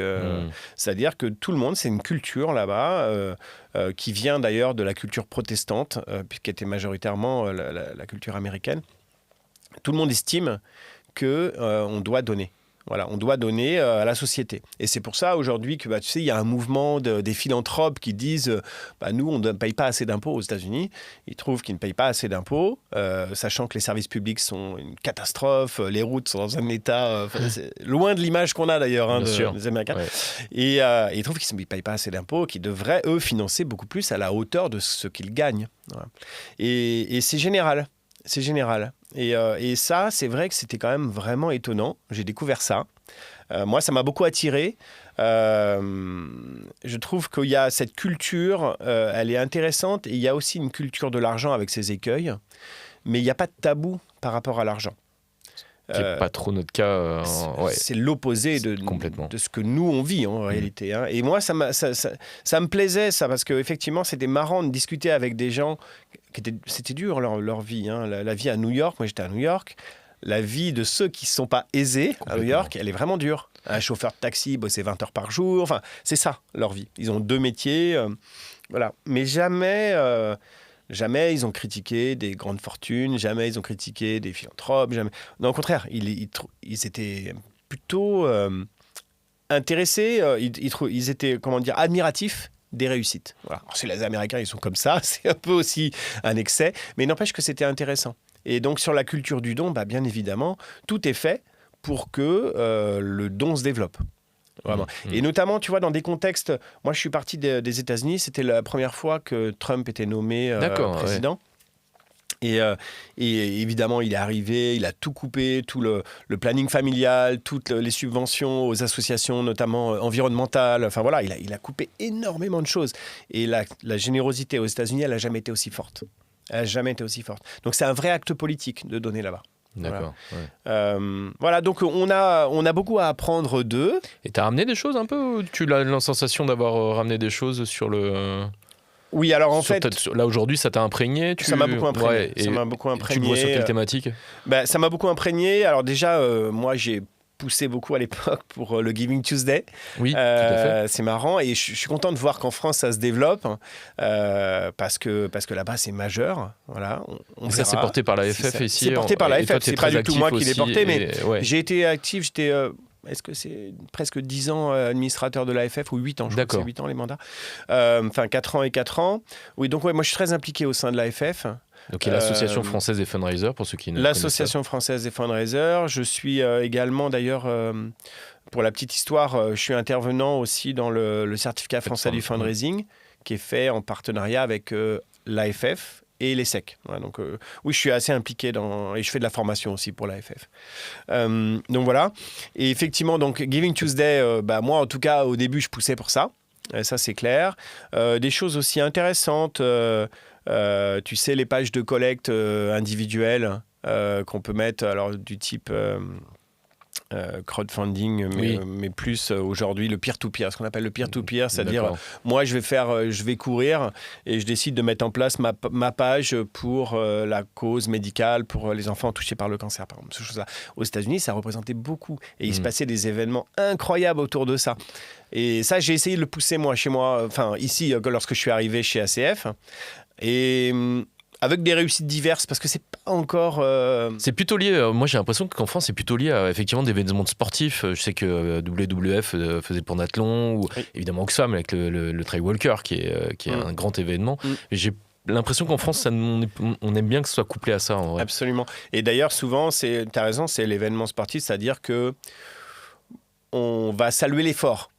c'est-à-dire que tout le monde, c'est une culture là-bas qui vient d'ailleurs de la culture protestante, puisqu'elle était majoritairement la culture américaine. Tout le monde estime qu'on doit donner. Voilà, on doit donner à la société. Et c'est pour ça aujourd'hui que, tu sais, il y a un mouvement des philanthropes qui disent nous, on ne paye pas assez d'impôts aux États-Unis. Ils trouvent qu'ils ne payent pas assez d'impôts, sachant que les services publics sont une catastrophe, les routes sont dans un état loin de l'image qu'on a d'ailleurs des Américains. Ouais. Et ils trouvent qu'ils ne payent pas assez d'impôts, qu'ils devraient, eux, financer beaucoup plus à la hauteur de ce qu'ils gagnent. Voilà. Et c'est général. C'est général. Et ça, c'est vrai que c'était quand même vraiment étonnant. J'ai découvert ça. Moi, ça m'a beaucoup attiré. Je trouve qu'il y a cette culture, elle est intéressante. Et il y a aussi une culture de l'argent avec ses écueils. Mais il n'y a pas de tabou par rapport à l'argent. C'est pas trop notre cas. C'est l'opposé de ce que nous, on vit en réalité. Hein. Et moi, ça me plaisait, ça, parce qu'effectivement, c'était marrant de discuter avec des gens. C'était dur, leur vie. Hein. La vie à New York, moi j'étais à New York. La vie de ceux qui ne sont pas aisés à New York, elle est vraiment dure. Un chauffeur de taxi, bosser 20 heures par jour. Enfin, c'est ça, leur vie. Ils ont 2 métiers. Voilà. Mais jamais ils ont critiqué des grandes fortunes, jamais ils ont critiqué des philanthropes, jamais. Non, au contraire, ils étaient plutôt intéressés, ils étaient, admiratifs des réussites. Voilà. Alors, si les Américains, ils sont comme ça, c'est un peu aussi un excès, mais il n'empêche que c'était intéressant. Et donc, sur la culture du don, bien évidemment, tout est fait pour que le don se développe. Vraiment. Et notamment, tu vois, dans des contextes... Moi, je suis parti des États-Unis. C'était la première fois que Trump était nommé président. Ouais. Et évidemment, il est arrivé, il a tout coupé, tout le planning familial, toutes les subventions aux associations, notamment environnementales. Enfin, voilà, il a coupé énormément de choses. Et la générosité aux États-Unis, elle n'a jamais été aussi forte. Elle n'a jamais été aussi forte. Donc, c'est un vrai acte politique de donner là-bas. D'accord. Voilà. Ouais. Voilà, donc on a beaucoup à apprendre d'eux. Et tu as ramené des choses un peu, ou tu as la sensation d'avoir ramené des choses sur le... Oui, alors en fait... Là, aujourd'hui, ça t'a imprégné Ça m'a beaucoup imprégné. Ouais, ça m'a beaucoup imprégné. Tu le vois sur quelle thématique ? Ça m'a beaucoup imprégné. Alors déjà, moi, j'ai poussé beaucoup à l'époque pour le Giving Tuesday. Oui, tout à fait. C'est marrant et je suis content de voir qu'en France ça se développe parce que là-bas c'est majeur. Voilà, ça c'est porté par l'AFF ici. C'est porté par l'AFF. C'est pas du tout moi qui l'ai porté, mais ouais. J'ai été actif. J'étais est-ce que c'est presque 10 ans administrateur de l'AFF ou 8 ans, je crois que c'est 8 ans les mandats. 4 ans et 4 ans. Oui, donc moi je suis très impliqué au sein de l'AFF. Donc, il y a l'Association française des fundraisers, pour ceux qui ne connaissent pas. L'Association française des fundraisers. Je suis également, d'ailleurs, pour la petite histoire, je suis intervenant aussi dans le certificat français du fundraising, qui est fait en partenariat avec l'AFF et les SEC. Voilà, donc, oui, je suis assez impliqué et je fais de la formation aussi pour l'AFF. Donc, voilà. Et effectivement, donc, Giving Tuesday, moi, en tout cas, au début, je poussais pour ça. Ça, c'est clair. Des choses aussi intéressantes... tu sais, les pages de collecte individuelles qu'on peut mettre, alors du type crowdfunding, mais plus aujourd'hui le peer-to-peer, ce qu'on appelle le peer-to-peer, c'est-à-dire D'accord. moi je vais courir et je décide de mettre en place ma page pour la cause médicale, pour les enfants touchés par le cancer, par exemple, ces choses-là. Aux États-Unis, ça représentait beaucoup et il se passait des événements incroyables autour de ça. Et ça, j'ai essayé de le pousser moi, chez moi, enfin ici, lorsque je suis arrivé chez ACF. Et avec des réussites diverses, parce que c'est pas encore... C'est plutôt lié, moi j'ai l'impression qu'en France c'est plutôt lié à effectivement des événements sportifs. Je sais que WWF faisait le pentathlon, ou évidemment Oxfam avec le Trail Walker qui est un grand événement. Et j'ai l'impression qu'en France on aime bien que ce soit couplé à ça en vrai. Absolument. Et d'ailleurs souvent, tu as raison, c'est l'événement sportif, c'est-à-dire que on va saluer l'effort.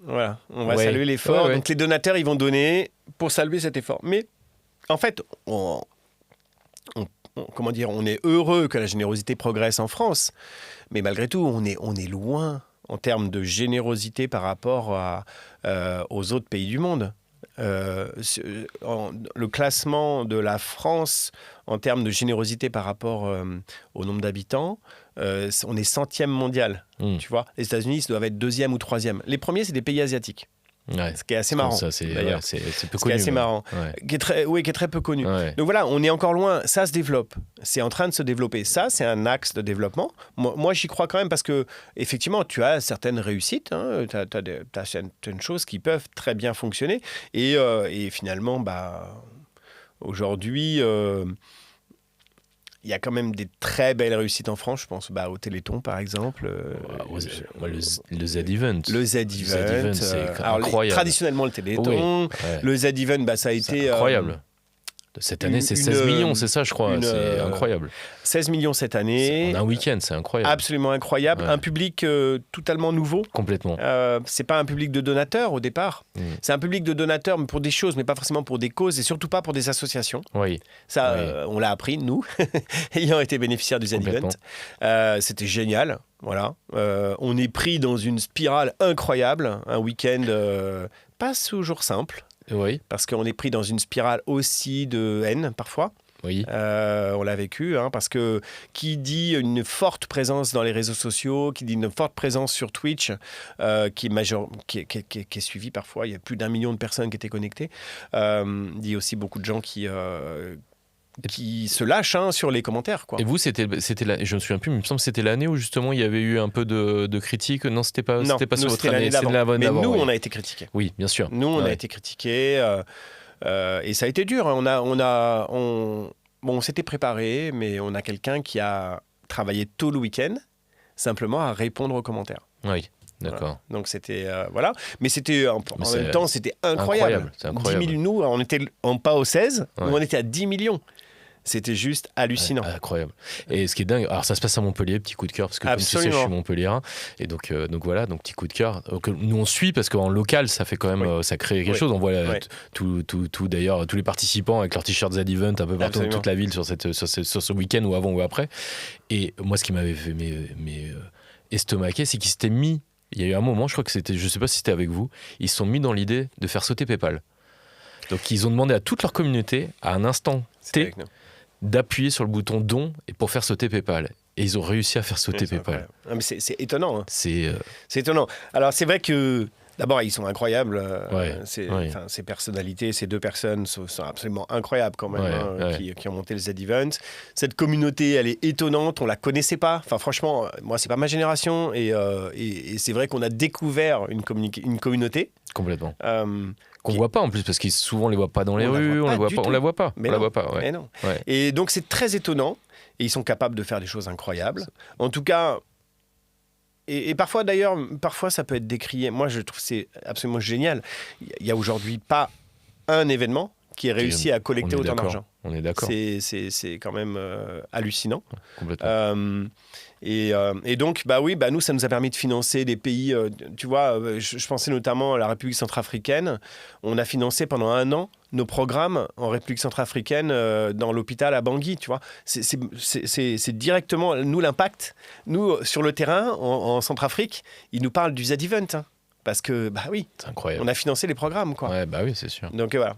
Voilà, on va saluer l'effort. Donc les donateurs, ils vont donner pour saluer cet effort. Mais en fait, comment dire, on est heureux que la générosité progresse en France, mais malgré tout, on est loin en termes de générosité par rapport aux autres pays du monde. Le classement de la France en termes de générosité par rapport au nombre d'habitants, on est 100e mondial. Tu vois, les États-Unis doivent être 2e ou 3e. Les premiers, c'est des pays asiatiques. Ce qui est assez marrant. Ça, c'est peu ce connu. Qui est assez marrant. Qui est très peu connu. Donc voilà, on est encore loin. Ça se développe. C'est en train de se développer. Ça, c'est un axe de développement. Moi, j'y crois quand même parce que, effectivement, tu as certaines réussites. Hein, tu as certaines choses qui peuvent très bien fonctionner. Et finalement, aujourd'hui... il y a quand même des très belles réussites en France, je pense au Téléthon par exemple. Le Z-Event. Le Z-Event, c'est incroyable. Traditionnellement le Téléthon. Le Z-Event, ça a été... incroyable. Cette année, c'est 16 millions, c'est ça, je crois. C'est incroyable. 16 millions cette année. En un week-end, c'est incroyable. Absolument incroyable. Un public totalement nouveau. Complètement. C'est pas un public de donateurs au départ. C'est un public de donateurs pour des choses, mais pas forcément pour des causes et surtout pas pour des associations. Ça, on l'a appris, nous, ayant été bénéficiaires du Z-Event. C'était génial. Voilà. On est pris dans une spirale incroyable. Un week-end pas toujours simple. Parce qu'on est pris dans une spirale aussi de haine parfois. On l'a vécu, parce que qui dit une forte présence dans les réseaux sociaux, qui dit une forte présence sur Twitch, qui est suivie parfois, il y a plus d'1 million de personnes qui étaient connectées, dit aussi beaucoup de gens qui se lâchent sur les commentaires, quoi. Et vous, c'était je me souviens plus, mais il me semble que c'était l'année où justement il y avait eu un peu de critiques. Non, c'était pas sur votre année. C'était l'année d'avant. Mais nous, on a été critiqués. Oui, bien sûr. Nous, on a été critiqués et ça a été dur. On s'était préparé, mais on a quelqu'un qui a travaillé tôt le week-end, simplement à répondre aux commentaires. Oui. D'accord. Voilà. Donc c'était mais c'était en même temps c'était incroyable. C'est incroyable. 10 000, nous on était pas au 16, nous on était à 10 millions. C'était juste hallucinant. Incroyable. Et ce qui est dingue, alors ça se passe à Montpellier, petit coup de cœur, parce que comme tu sais, je suis montpelliérain. Et donc voilà, donc petit coup de cœur. Nous on suit parce qu'en local, ça fait quand même, ça crée quelque chose. On voit d'ailleurs tous les participants avec leurs t-shirts Z-Event un peu partout dans toute la ville sur ce week-end ou avant ou après. Et moi, ce qui m'avait fait estomaquer, c'est qu'ils s'étaient mis. Il y a eu un moment, je crois que c'était, je sais pas si c'était avec vous, ils se sont mis dans l'idée de faire sauter PayPal. Donc ils ont demandé à toute leur communauté, à un instant T, d'appuyer sur le bouton don et pour faire sauter PayPal. Et ils ont réussi à faire sauter PayPal. Mais c'est étonnant. C'est étonnant. Alors c'est vrai que d'abord ils sont incroyables. Ces personnalités, ces deux personnes sont absolument incroyables quand même, qui ont monté le Z-Event. Cette communauté, elle est étonnante. On la connaissait pas. Enfin franchement, moi c'est pas ma génération et c'est vrai qu'on a découvert une communauté. Complètement. Qu'on voit pas en plus parce qu'ils souvent on les voit pas dans les rues, on la voit pas. Mais non. Et donc c'est très étonnant et ils sont capables de faire des choses incroyables. En tout cas, et parfois d'ailleurs, ça peut être décrié. Moi je trouve que c'est absolument génial. Il y a aujourd'hui pas un événement qui ait réussi à collecter autant d'argent. On est d'accord. C'est quand même hallucinant. Complètement. Et donc, nous, ça nous a permis de financer des pays. Tu vois, je pensais notamment à la République centrafricaine. On a financé pendant 1 an nos programmes en République centrafricaine dans l'hôpital à Bangui. Tu vois, c'est directement nous l'impact. Nous, sur le terrain, en Centrafrique, ils nous parlent du Z-Event. Parce que, c'est incroyable. On a financé les programmes, quoi. Oui, c'est sûr. Donc voilà.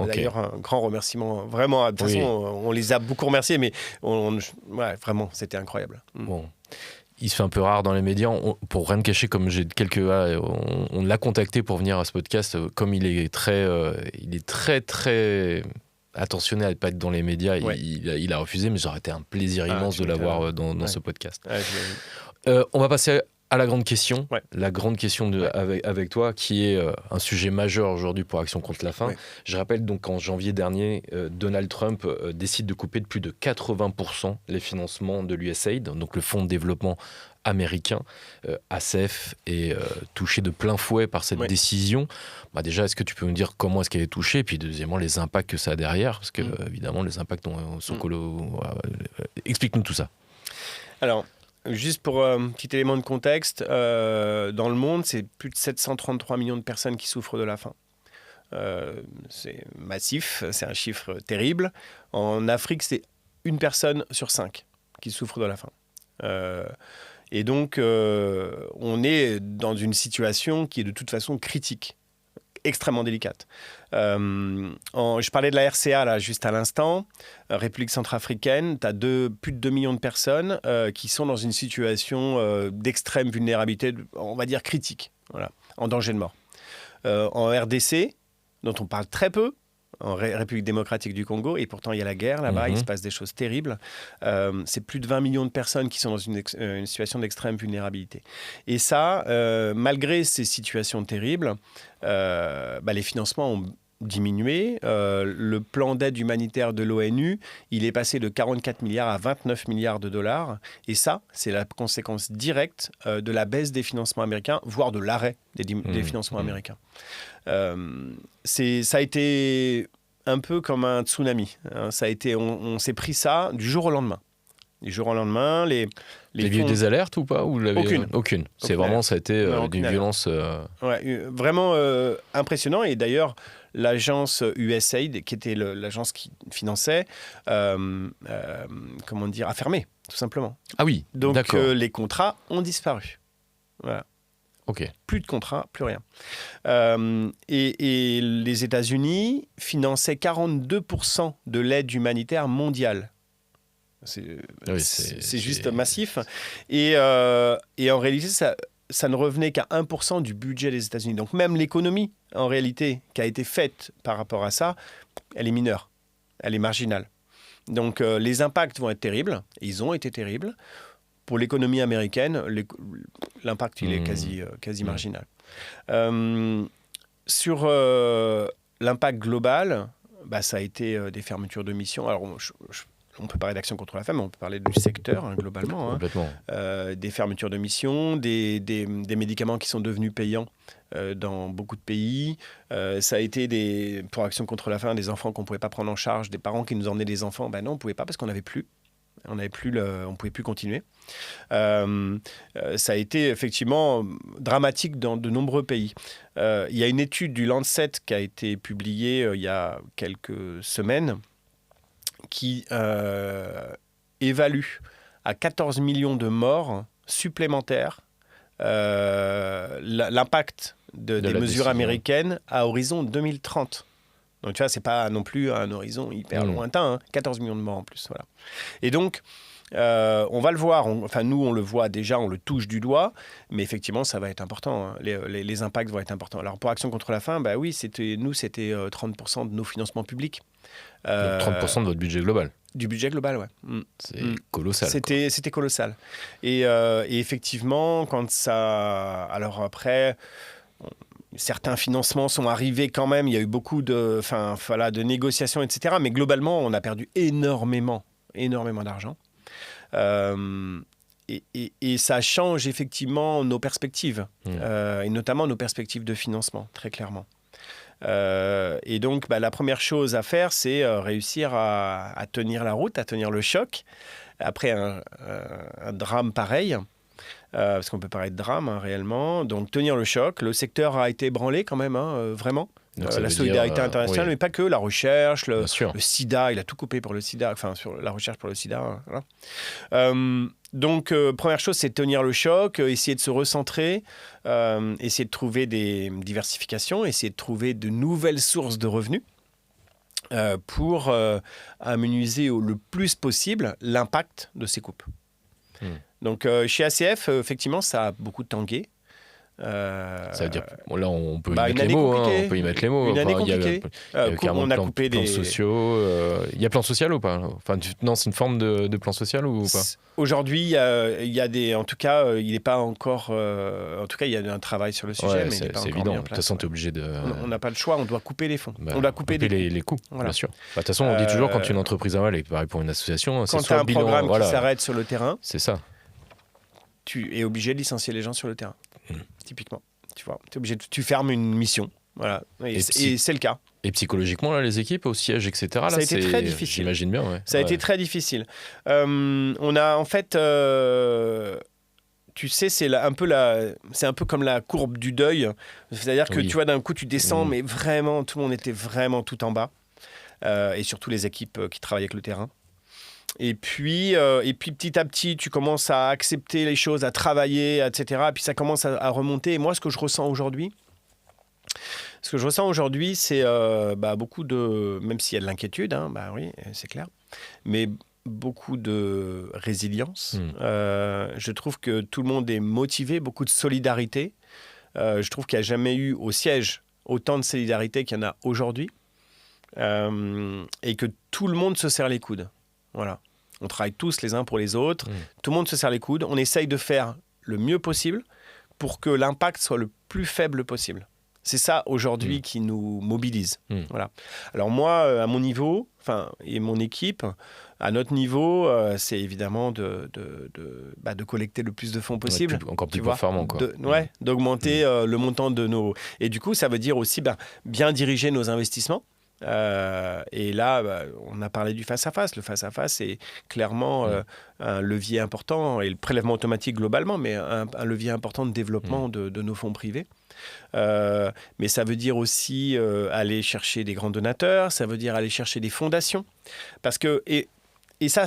D'ailleurs, un grand remerciement. Vraiment, de toute façon, on les a beaucoup remerciés, mais vraiment, c'était incroyable. Bon. il se fait un peu rare dans les médias. Pour rien te cacher, comme j'ai on l'a contacté pour venir à ce podcast. Comme il est très attentionné à ne pas être dans les médias, Ouais. il a refusé, mais ça aurait été un plaisir immense de l'avoir dans ce podcast. On va passer à la grande question. Ouais. La grande question avec toi, qui est un sujet majeur aujourd'hui pour Action contre la faim. Ouais. Je rappelle donc qu'en janvier dernier, Donald Trump décide de couper de plus de 80% les financements de l'USAID, donc le Fonds de développement américain. ACF est touché de plein fouet par cette décision. Déjà, est-ce que tu peux me dire comment est-ce qu'elle est touchée, et puis deuxièmement, les impacts que ça a derrière, parce que évidemment, les impacts sont colossaux. Explique-nous tout ça. Alors, juste pour un petit élément de contexte, dans le monde, c'est plus de 733 millions de personnes qui souffrent de la faim. C'est massif, c'est un chiffre terrible. En Afrique, c'est 1 personne sur 5 qui souffre de la faim. Et donc, on est dans une situation qui est de toute façon critique, extrêmement délicate. Je parlais de la RCA là, juste à l'instant, République centrafricaine, tu as plus de 2 millions de personnes qui sont dans une situation d'extrême vulnérabilité, on va dire critique, voilà, en danger de mort. En RDC, dont on parle très peu, en République démocratique du Congo, et pourtant il y a la guerre là-bas, il se passe des choses terribles. C'est plus de 20 millions de personnes qui sont dans une situation d'extrême vulnérabilité. Et ça, malgré ces situations terribles, les financements ont diminué. Le plan d'aide humanitaire de l'ONU, il est passé de 44 milliards à 29 milliards de dollars. Et ça, c'est la conséquence directe de la baisse des financements américains, voire de l'arrêt des financements américains. Ça a été un peu comme un tsunami. Hein. On s'est pris ça du jour au lendemain. Du jour au lendemain, les Vous aviez eu des alertes ou pas, ou Aucune. C'est vraiment, ça a été d'une violence... vraiment impressionnant. Et d'ailleurs, l'agence USAID, qui était l'agence qui finançait, a fermé, tout simplement. Ah oui, donc d'accord. Les contrats ont disparu. Voilà. Ok. Plus de contrats, plus rien. Et les États-Unis finançaient 42% de l'aide humanitaire mondiale. C'est juste massif. Et en réalité, ça ne revenait qu'à 1% du budget des États-Unis. Donc même l'économie, en réalité, qui a été faite par rapport à ça, elle est mineure, elle est marginale. Donc les impacts vont être terribles, et ils ont été terribles. Pour l'économie américaine, l'impact il est quasi marginal. Sur l'impact global, ça a été des fermetures de missions. Alors on peut parler d'Action contre la faim, mais on peut parler du secteur globalement. Complètement. Des fermetures de missions, des médicaments qui sont devenus payants dans beaucoup de pays. Ça a été pour Action contre la faim, des enfants qu'on ne pouvait pas prendre en charge, des parents qui nous emmenaient des enfants. Non, on ne pouvait pas parce qu'on n'avait plus. On ne pouvait plus continuer. Ça a été effectivement dramatique dans de nombreux pays. Il y a une étude du Lancet qui a été publiée il y a quelques semaines qui évalue à 14 millions de morts supplémentaires l'impact des mesures américaines à horizon 2030. Donc tu vois, c'est pas non plus un horizon hyper lointain, 14 millions de morts en plus. Voilà. Et donc, on va le voir, nous on le voit déjà, on le touche du doigt, mais effectivement ça va être important, hein. Les impacts vont être importants. Alors pour Action contre la faim, oui, c'était 30% de nos financements publics. Donc 30% de votre budget global. Du budget global, ouais. C'est colossal. C'était colossal. Et effectivement, quand ça... Alors après... Certains financements sont arrivés quand même, il y a eu beaucoup de négociations, etc. Mais globalement, on a perdu énormément d'argent. Et ça change effectivement nos perspectives, et notamment nos perspectives de financement, très clairement. Et donc, la première chose à faire, c'est réussir à tenir la route, à tenir le choc. Après un drame pareil, parce qu'on peut parler de drame réellement, donc tenir le choc. Le secteur a été ébranlé quand même, vraiment. La solidarité internationale, mais pas que, la recherche, le sida, il a tout coupé pour le sida, sur la recherche pour le sida. Voilà. Donc, première chose, c'est de tenir le choc, essayer de se recentrer, essayer de trouver des diversifications, essayer de trouver de nouvelles sources de revenus pour amenuiser le plus possible l'impact de ces coupes. Donc, chez ACF, effectivement, ça a beaucoup tangué. Ça veut dire, bon, là on peut y une mettre année les mots, compliquée. On peut y mettre les mots. Une année Il y a compliquée. carrément On a coupé plans des sociaux. Il y a plan social ou pas? Enfin, non, c'est une forme de plan social ou pas? Aujourd'hui, il y a des. En tout cas, il n'est pas encore. En tout cas, il y a un travail sur le sujet, mais il n'est pas c'est encore évident. mis en De toute place. façon, tu es obligé de. On n'a pas le choix, on doit couper les fonds. On doit couper les coûts, Voilà. bien sûr. De toute façon, on dit toujours quand une entreprise a mal, et pareil pour une association, c'est quand tu soit as un bilan, programme voilà, qui s'arrête sur le terrain, c'est ça. tu es obligé de licencier les gens sur le terrain, typiquement. Tu vois, t'es obligé tu fermes une mission. Voilà. Et c'est le cas. Et psychologiquement, là, les équipes au siège, etc., là, ça a été très difficile. J'imagine bien, ouais. Ça a été très difficile. On a en fait, tu sais, c'est un peu comme la courbe du deuil. C'est-à-dire que tu vois, d'un coup, tu descends, mais vraiment, tout le monde était vraiment tout en bas. Et surtout les équipes qui travaillent avec le terrain. Et puis petit à petit, tu commences à accepter les choses, à travailler, etc. Et puis ça commence à remonter. Et moi, ce que je ressens aujourd'hui, c'est beaucoup de... Même s'il y a de l'inquiétude, oui, c'est clair. Mais beaucoup de résilience. Je trouve que tout le monde est motivé, beaucoup de solidarité. Je trouve qu'il n'y a jamais eu au siège autant de solidarité qu'il y en a aujourd'hui. Et que tout le monde se serre les coudes. Voilà. On travaille tous les uns pour les autres. Tout le monde se serre les coudes. On essaye de faire le mieux possible pour que l'impact soit le plus faible possible. C'est ça, aujourd'hui, qui nous mobilise. Voilà. Alors moi, à mon niveau, et mon équipe, à notre niveau, c'est évidemment de collecter le plus de fonds possible. Encore plus performant, quoi. D'augmenter le montant de nos... Et du coup, ça veut dire aussi bien diriger nos investissements. Et là, on a parlé du face-à-face. Le face-à-face, c'est clairement un levier important, et le prélèvement automatique globalement, mais un levier important de développement de nos fonds privés. Mais ça veut dire aussi aller chercher des grands donateurs, ça veut dire aller chercher des fondations. Parce que... Et ça,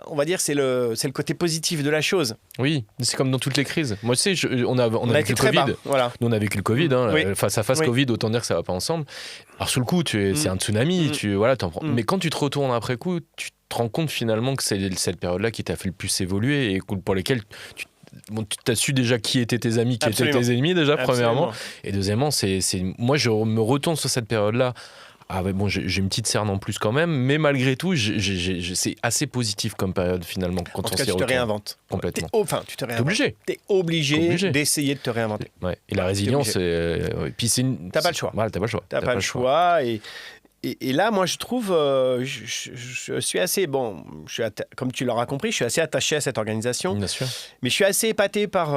on va dire, c'est le côté positif de la chose. Oui, c'est comme dans toutes les crises. Moi, tu sais, on a vécu le Covid. Voilà. Nous, on a vécu le Covid. Face à face Covid, autant dire que ça va pas ensemble. Alors, sous le coup, c'est un tsunami. Mais quand tu te retournes après coup, tu te rends compte finalement que c'est cette période-là qui t'a fait le plus évoluer et pour lesquelles tu as su déjà qui étaient tes amis, qui étaient tes ennemis déjà, premièrement. Et deuxièmement, moi, je me retourne sur cette période-là. J'ai une petite cerne en plus quand même, mais malgré tout, c'est assez positif comme période finalement. Quand en tout cas, tu te réinventes. Complètement. Tu te réinventes. T'es obligé d'essayer de te réinventer. Ouais. Et la résilience, puis t'as pas le choix. T'as pas le choix. Et là, moi, je trouve, je suis assez, comme tu l'auras compris, je suis assez attaché à cette organisation. Bien sûr. Mais je suis assez épaté par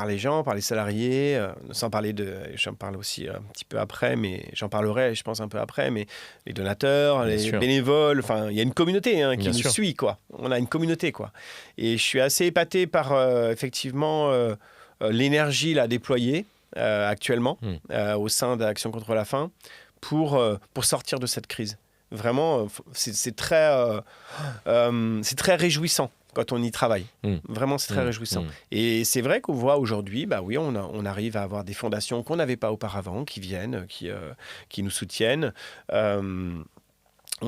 les gens, par les salariés, sans parler j'en parle aussi un petit peu après, mais j'en parlerai, je pense, un peu après, mais les donateurs, les bénévoles, il y a une communauté qui nous suit, quoi. On a une communauté, quoi. Et je suis assez épaté par, effectivement, l'énergie là, déployée. Actuellement au sein d'Action contre la faim pour sortir de cette crise. Vraiment, c'est très réjouissant quand on y travaille. Vraiment, c'est très réjouissant. Et c'est vrai qu'on voit aujourd'hui, on arrive à avoir des fondations qu'on n'avait pas auparavant, qui viennent, qui nous soutiennent. On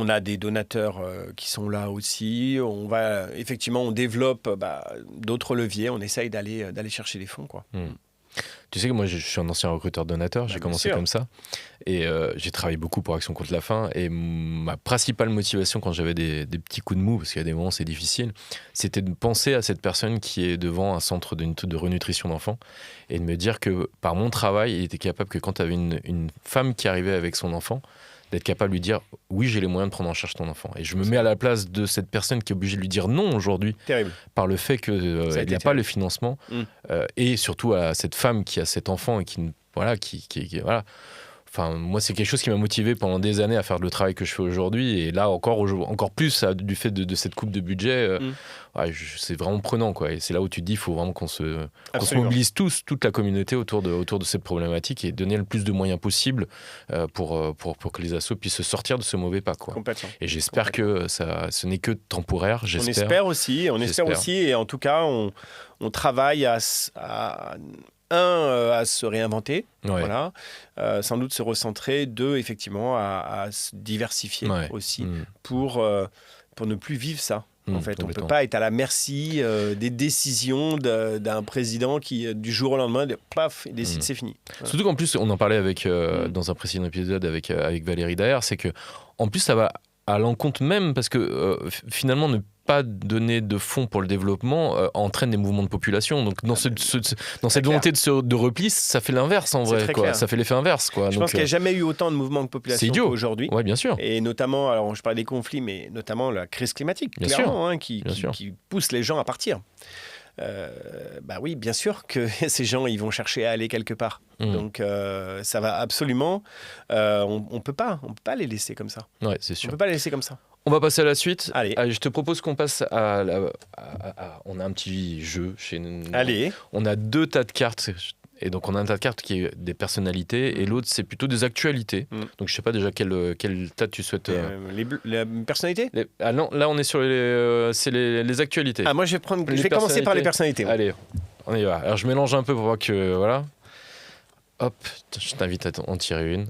a des donateurs qui sont là aussi. On développe d'autres leviers. On essaye d'aller chercher des fonds, quoi. Tu sais que moi, je suis un ancien recruteur donateur, j'ai commencé comme ça. Et j'ai travaillé beaucoup pour Action contre la faim. Et ma principale motivation quand j'avais des petits coups de mou, parce qu'il y a des moments où c'est difficile, c'était de penser à cette personne qui est devant un centre de renutrition d'enfants et de me dire que par mon travail, il était capable que quand tu avais une femme qui arrivait avec son enfant, d'être capable de lui dire « oui, j'ai les moyens de prendre en charge ton enfant ». Et je me mets à la place de cette personne qui est obligée de lui dire non aujourd'hui. Terrible. Par le fait qu'il n'y a pas le financement. Et surtout à cette femme qui a cet enfant et qui Enfin, moi, c'est quelque chose qui m'a motivé pendant des années à faire le travail que je fais aujourd'hui. Et là, encore plus du fait de cette coupe de budget, c'est vraiment prenant, quoi. Et c'est là où tu te dis qu'il faut vraiment qu'on se mobilise tous, toute la communauté autour de cette problématique et donner le plus de moyens possible pour que les assos puissent sortir de ce mauvais pas, quoi. Complètement. Et j'espère que ce n'est que temporaire. On espère aussi. Et en tout cas, on travaille à se réinventer, voilà. Sans doute se recentrer, effectivement, à se diversifier aussi pour ne plus vivre ça. En fait, on ne peut pas être à la merci des décisions d'un président qui, du jour au lendemain, paf, il décide, c'est fini. Voilà. Surtout qu'en plus, on en parlait dans un précédent épisode avec Valérie Daher, c'est que en plus, ça va à l'encontre même, parce que finalement, ne pas donner de fonds pour le développement entraîne des mouvements de population. Donc dans cette volonté de repli, ça fait l'inverse en vrai. Quoi. Ça fait l'effet inverse. Quoi. Je pense qu'il n'y a jamais eu autant de mouvements de population qu'aujourd'hui. Ouais, bien sûr. Et notamment, alors je parlais des conflits, mais notamment la crise climatique, bien clairement, sûr. Qui pousse les gens à partir. Oui, bien sûr que ces gens, ils vont chercher à aller quelque part. Donc, ça va absolument... on ne peut pas les laisser comme ça. Ouais, c'est sûr. On ne peut pas les laisser comme ça. On va passer à la suite. Allez. Je te propose qu'on passe on a un petit jeu chez nous. Allez. On a 2 tas de cartes. Et donc, on a un tas de cartes qui est des personnalités et l'autre, c'est plutôt des actualités. Donc, je ne sais pas déjà quel tas tu souhaites... Les personnalités non, là, on est sur les actualités. Ah, moi, je vais commencer par les personnalités. Ouais. Allez, on y va. Alors, je mélange un peu pour voir que... Voilà. Hop, je t'invite à en tirer une.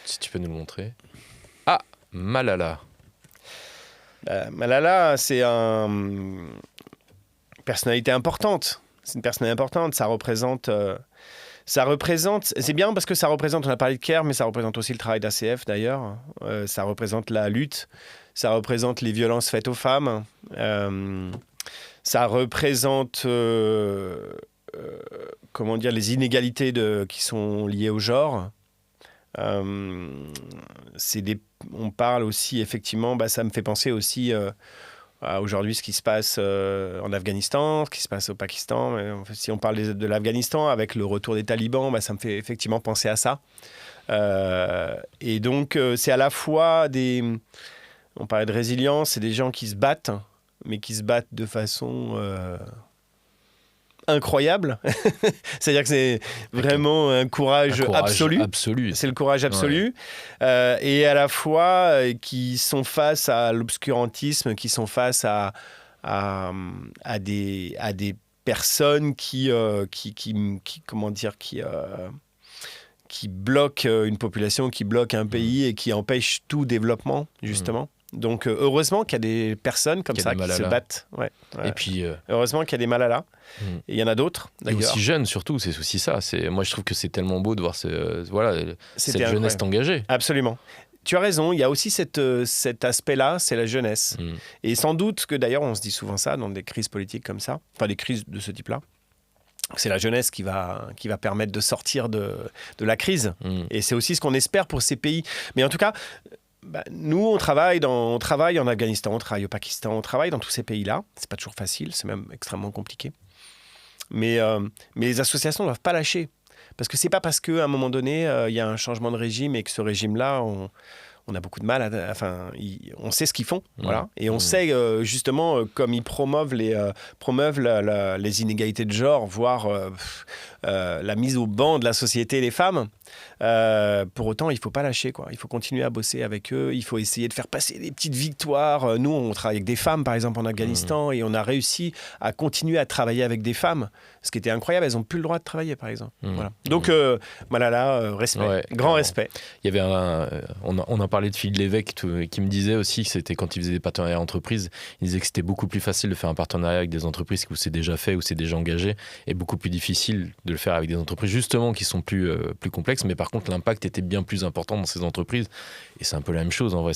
Si tu peux nous le montrer. Ah, Malala. Malala, c'est une personnalité importante. C'est une personnalité importante. Ça représente. C'est bien parce que ça représente. On a parlé de CARE, mais ça représente aussi le travail d'ACF d'ailleurs. Ça représente la lutte. Ça représente les violences faites aux femmes. Ça représente. Comment dire, les inégalités qui sont liées au genre. On parle aussi, effectivement, ça me fait penser aussi à aujourd'hui ce qui se passe en Afghanistan, ce qui se passe au Pakistan. Mais en fait, si on parle de l'Afghanistan, avec le retour des talibans, ça me fait effectivement penser à ça. Et donc, c'est à la fois on parlait de résilience, c'est des gens qui se battent, mais qui se battent de façon... incroyable. C'est-à-dire que c'est vraiment un courage absolu. C'est le courage absolu. Ouais. Et à la fois qui sont face à l'obscurantisme, qui sont face à des personnes qui bloquent une population, qui bloquent un pays et qui empêchent tout développement, justement. Donc, heureusement qu'il y a des personnes comme ça qui se battent. Ouais. Et puis, heureusement qu'il y a des Malala. Et il y en a d'autres, d'ailleurs. Et aussi jeunes, surtout, c'est aussi ça. Moi, je trouve que c'est tellement beau de voir cette jeunesse engagée. Absolument. Tu as raison, il y a aussi cet aspect-là, c'est la jeunesse. Et sans doute que, d'ailleurs, on se dit souvent ça dans des crises politiques comme ça, enfin des crises de ce type-là. C'est la jeunesse qui va permettre de sortir de la crise. Et c'est aussi ce qu'on espère pour ces pays. Mais en tout cas... nous, on travaille en Afghanistan, on travaille au Pakistan, on travaille dans tous ces pays-là. C'est pas toujours facile, c'est même extrêmement compliqué. Mais les associations ne doivent pas lâcher. Parce que c'est pas parce qu'à un moment donné, il y a un changement de régime et que ce régime-là, on a beaucoup de mal on sait ce qu'ils font, voilà. Et on sait justement comme ils promeuvent les inégalités de genre, voire la mise au banc de la société des femmes. Pour autant, il ne faut pas lâcher, quoi. Il faut continuer à bosser avec eux. Il faut essayer de faire passer des petites victoires. Nous, on travaille avec des femmes, par exemple, en Afghanistan, et on a réussi à continuer à travailler avec des femmes, ce qui était incroyable. Elles n'ont plus le droit de travailler, par exemple. Voilà. Donc, Malala, respect, grand respect. Il y avait on en parlait de Philippe Lévesque qui me disait aussi que c'était quand il faisait des partenariats entreprises, il disait que c'était beaucoup plus facile de faire un partenariat avec des entreprises où c'est déjà fait, où c'est déjà engagé, et beaucoup plus difficile de le faire avec des entreprises justement qui sont plus complexes. Mais par contre, l'impact était bien plus important dans ces entreprises. Et c'est un peu la même chose en vrai.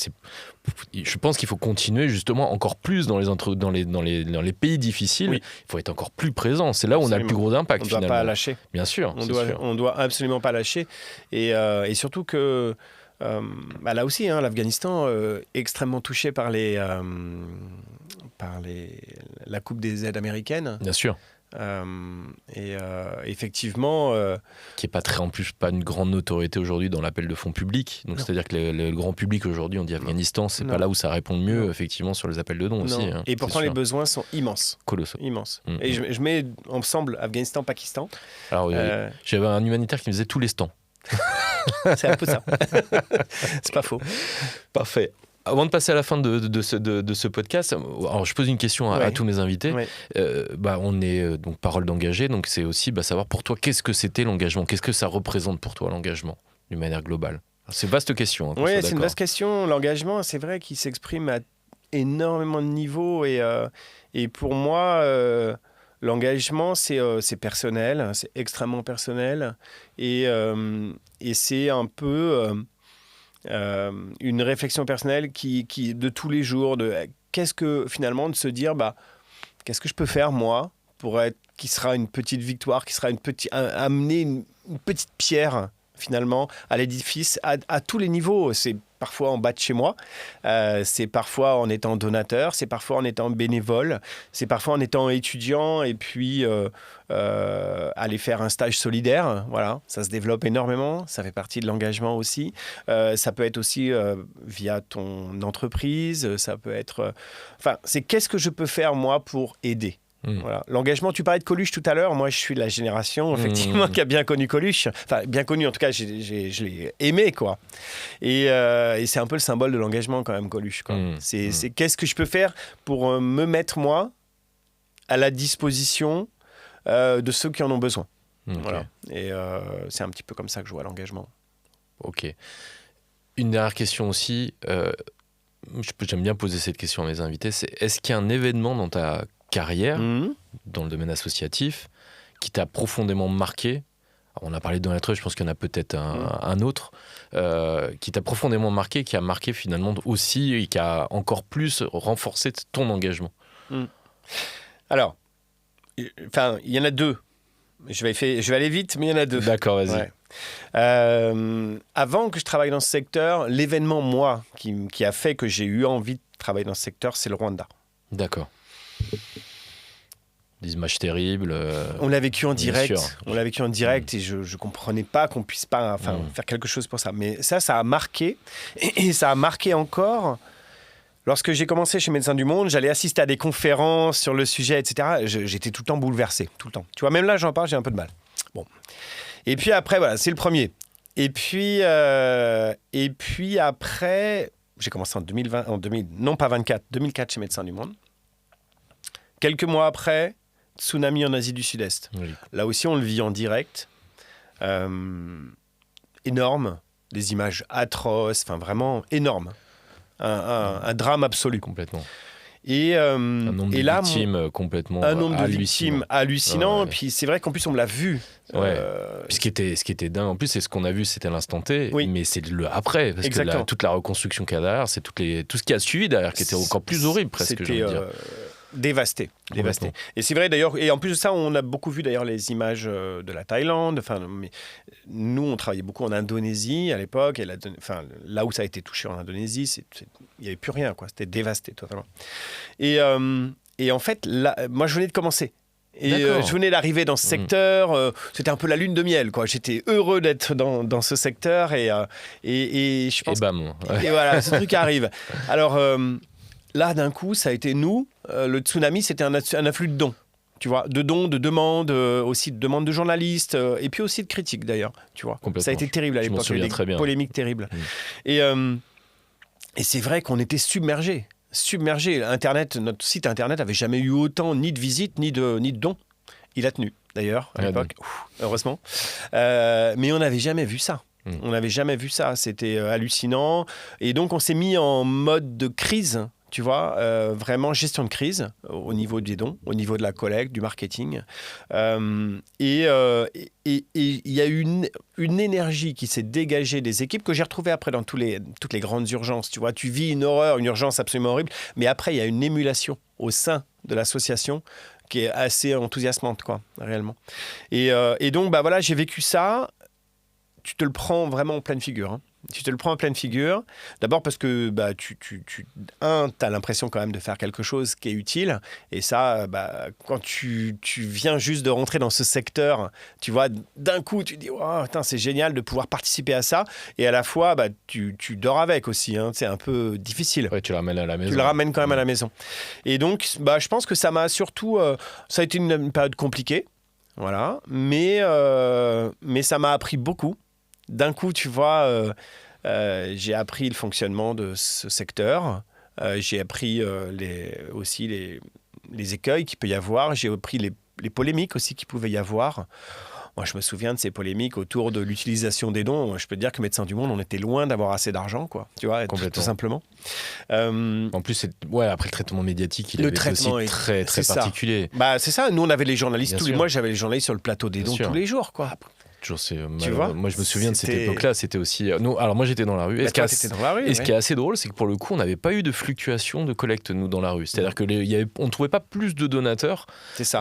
Je pense qu'il faut continuer justement encore plus dans les pays difficiles. Oui. Il faut être encore plus présent. C'est là où on a le plus gros impact. On ne doit pas lâcher. Bien sûr. On doit absolument pas lâcher. Et surtout que là aussi, l'Afghanistan extrêmement touché par la coupe des aides américaines. Bien sûr. Effectivement... qui n'est pas une grande notoriété aujourd'hui dans l'appel de fonds publics. Donc, c'est-à-dire que le grand public aujourd'hui, on dit Afghanistan, c'est pas là où ça répond le mieux, effectivement, sur les appels de dons aussi. Hein, et pourtant, les besoins sont immenses. Colossaux. Immenses. Et je mets ensemble Afghanistan-Pakistan. Alors, j'avais un humanitaire qui me disait tous les stands. C'est un peu ça. C'est pas faux. Parfait. Avant de passer à la fin de ce podcast, alors je pose une question à tous mes invités. Ouais. On est donc parole d'engagé, donc c'est aussi savoir pour toi qu'est-ce que c'était l'engagement, qu'est-ce que ça représente pour toi l'engagement d'une manière globale. C'est une vaste question. Oui, c'est une vaste question. L'engagement, c'est vrai qu'il s'exprime énormément de niveaux. Et pour moi, l'engagement, c'est personnel, c'est extrêmement personnel. Et c'est un peu une réflexion personnelle qui, de tous les jours, qu'est-ce que finalement, de se dire, qu'est-ce que je peux faire, moi, qui sera une petite victoire, qui sera amener une petite pierre, finalement, à l'édifice, à tous les niveaux. C'est parfois en bas de chez moi, c'est parfois en étant donateur, c'est parfois en étant bénévole, c'est parfois en étant étudiant et puis aller faire un stage solidaire. Voilà, ça se développe énormément, ça fait partie de l'engagement aussi. Ça peut être aussi via ton entreprise, ça peut être... c'est qu'est-ce que je peux faire, moi, pour aider ? Voilà. L'engagement, tu parlais de Coluche tout à l'heure. Moi, je suis de la génération, effectivement, qui a bien connu Coluche. Enfin, bien connu, en tout cas, je l'ai aimé, quoi. Et c'est un peu le symbole de l'engagement, quand même, Coluche, quoi. C'est qu'est-ce que je peux faire pour me mettre, moi, à la disposition de ceux qui en ont besoin. Okay. Voilà. Et c'est un petit peu comme ça que je vois l'engagement. Ok. Une dernière question aussi. J'aime bien poser cette question à mes invités. Est-ce qu'il y a un événement dans ta carrière, dans le domaine associatif, qui t'a profondément marqué? Alors, on a parlé de donateur, je pense qu'il y en a peut-être un autre, qui t'a profondément marqué, qui a marqué finalement aussi et qui a encore plus renforcé ton engagement. Alors, il y en a deux. Je vais aller vite, mais il y en a deux. D'accord, vas-y. Ouais. Avant que je travaille dans ce secteur, l'événement, moi, qui a fait que j'ai eu envie de travailler dans ce secteur, c'est le Rwanda. D'accord. Des images terribles. On l'a vécu en direct. Sûr. On l'a vécu en direct et je ne comprenais pas qu'on puisse pas faire quelque chose pour ça. Mais ça a marqué. Et ça a marqué encore. Lorsque j'ai commencé chez Médecins du Monde, j'allais assister à des conférences sur le sujet, etc. J'étais tout le temps bouleversé, tout le temps. Tu vois, même là, j'en parle, j'ai un peu de mal. Bon. Et puis après, voilà, c'est le premier. Et puis après, j'ai commencé en 2004 chez Médecins du Monde. Quelques mois après, tsunami en Asie du Sud-Est. Oui. Là aussi, on le vit en direct. Énorme. Des images atroces, vraiment énormes. Un drame absolu. Complètement. Et un nombre de victimes complètement hallucinant. Un nombre de victimes hallucinant. Ouais. Et puis c'est vrai qu'en plus, on l'a vu. Ouais. Puis ce qui était dingue, en plus, c'est ce qu'on a vu, c'était l'instant T, oui. Mais c'est le après. Parce que toute la reconstruction qu'il y a derrière, c'est tout ce qui a suivi derrière, qui était encore plus horrible, presque, j'ai envie de dire. Dévasté. Et c'est vrai d'ailleurs, et en plus de ça, on a beaucoup vu d'ailleurs les images de la Thaïlande. Mais nous, on travaillait beaucoup en Indonésie à l'époque. Et là où ça a été touché en Indonésie, il n'y avait plus rien, quoi. C'était dévasté totalement. Et en fait, là, moi, je venais de commencer. Et je venais d'arriver dans ce secteur. C'était un peu la lune de miel, quoi. J'étais heureux d'être dans ce secteur. Et je pense. Et bam. Et voilà, ce truc arrive. Alors. Là, d'un coup, ça a été nous. Le tsunami, c'était un afflux de dons. Tu vois, de dons, de demandes, aussi de demandes de journalistes, et puis aussi de critiques, d'ailleurs. Tu vois, ça a été terrible à l'époque. Je m'en souviens très bien. Polémiques terribles. Et c'est vrai qu'on était submergés. Internet, notre site Internet n'avait jamais eu autant ni de visites, ni de dons. Il a tenu, d'ailleurs, à l'époque. Heureusement. Mais on n'avait jamais vu ça. On n'avait jamais vu ça. C'était hallucinant. Et donc, on s'est mis en mode de crise. Tu vois, vraiment gestion de crise au niveau des dons, au niveau de la collecte, du marketing. Et il y a eu une énergie qui s'est dégagée des équipes que j'ai retrouvée après dans toutes les grandes urgences. Tu vois, tu vis une horreur, une urgence absolument horrible, mais après, il y a une émulation au sein de l'association qui est assez enthousiasmante, quoi, réellement. Et donc, voilà, j'ai vécu ça. Tu te le prends vraiment en pleine figure, hein. Tu te le prends en pleine figure. D'abord parce que tu as l'impression quand même de faire quelque chose qui est utile. Et ça, quand tu viens juste de rentrer dans ce secteur, tu vois, d'un coup, tu te dis oh, putain, c'est génial de pouvoir participer à ça. Et à la fois, tu dors avec aussi. Hein. C'est un peu difficile. Ouais, tu le ramènes à la maison. Tu le ramènes quand même à la maison. Et donc, je pense que ça m'a surtout... ça a été une période compliquée. Voilà. Mais ça m'a appris beaucoup. D'un coup, tu vois, j'ai appris le fonctionnement de ce secteur. J'ai appris aussi les écueils qu'il peut y avoir. J'ai appris les polémiques aussi qu'il pouvait y avoir. Moi, je me souviens de ces polémiques autour de l'utilisation des dons. Je peux te dire que Médecins du Monde, on était loin d'avoir assez d'argent, quoi. Tu vois, tout simplement. En plus, après le traitement médiatique, il est aussi très particulier. C'est ça. Nous, on avait les journalistes tous les mois. J'avais les journalistes sur le plateau des dons tous les jours, quoi. Moi, je me souviens de cette époque-là, c'était aussi... alors, moi, j'étais dans la rue. Et ce qui est assez drôle, c'est que pour le coup, on n'avait pas eu de fluctuation de collecte, nous, dans la rue. C'est-à-dire qu'on ne trouvait pas plus de donateurs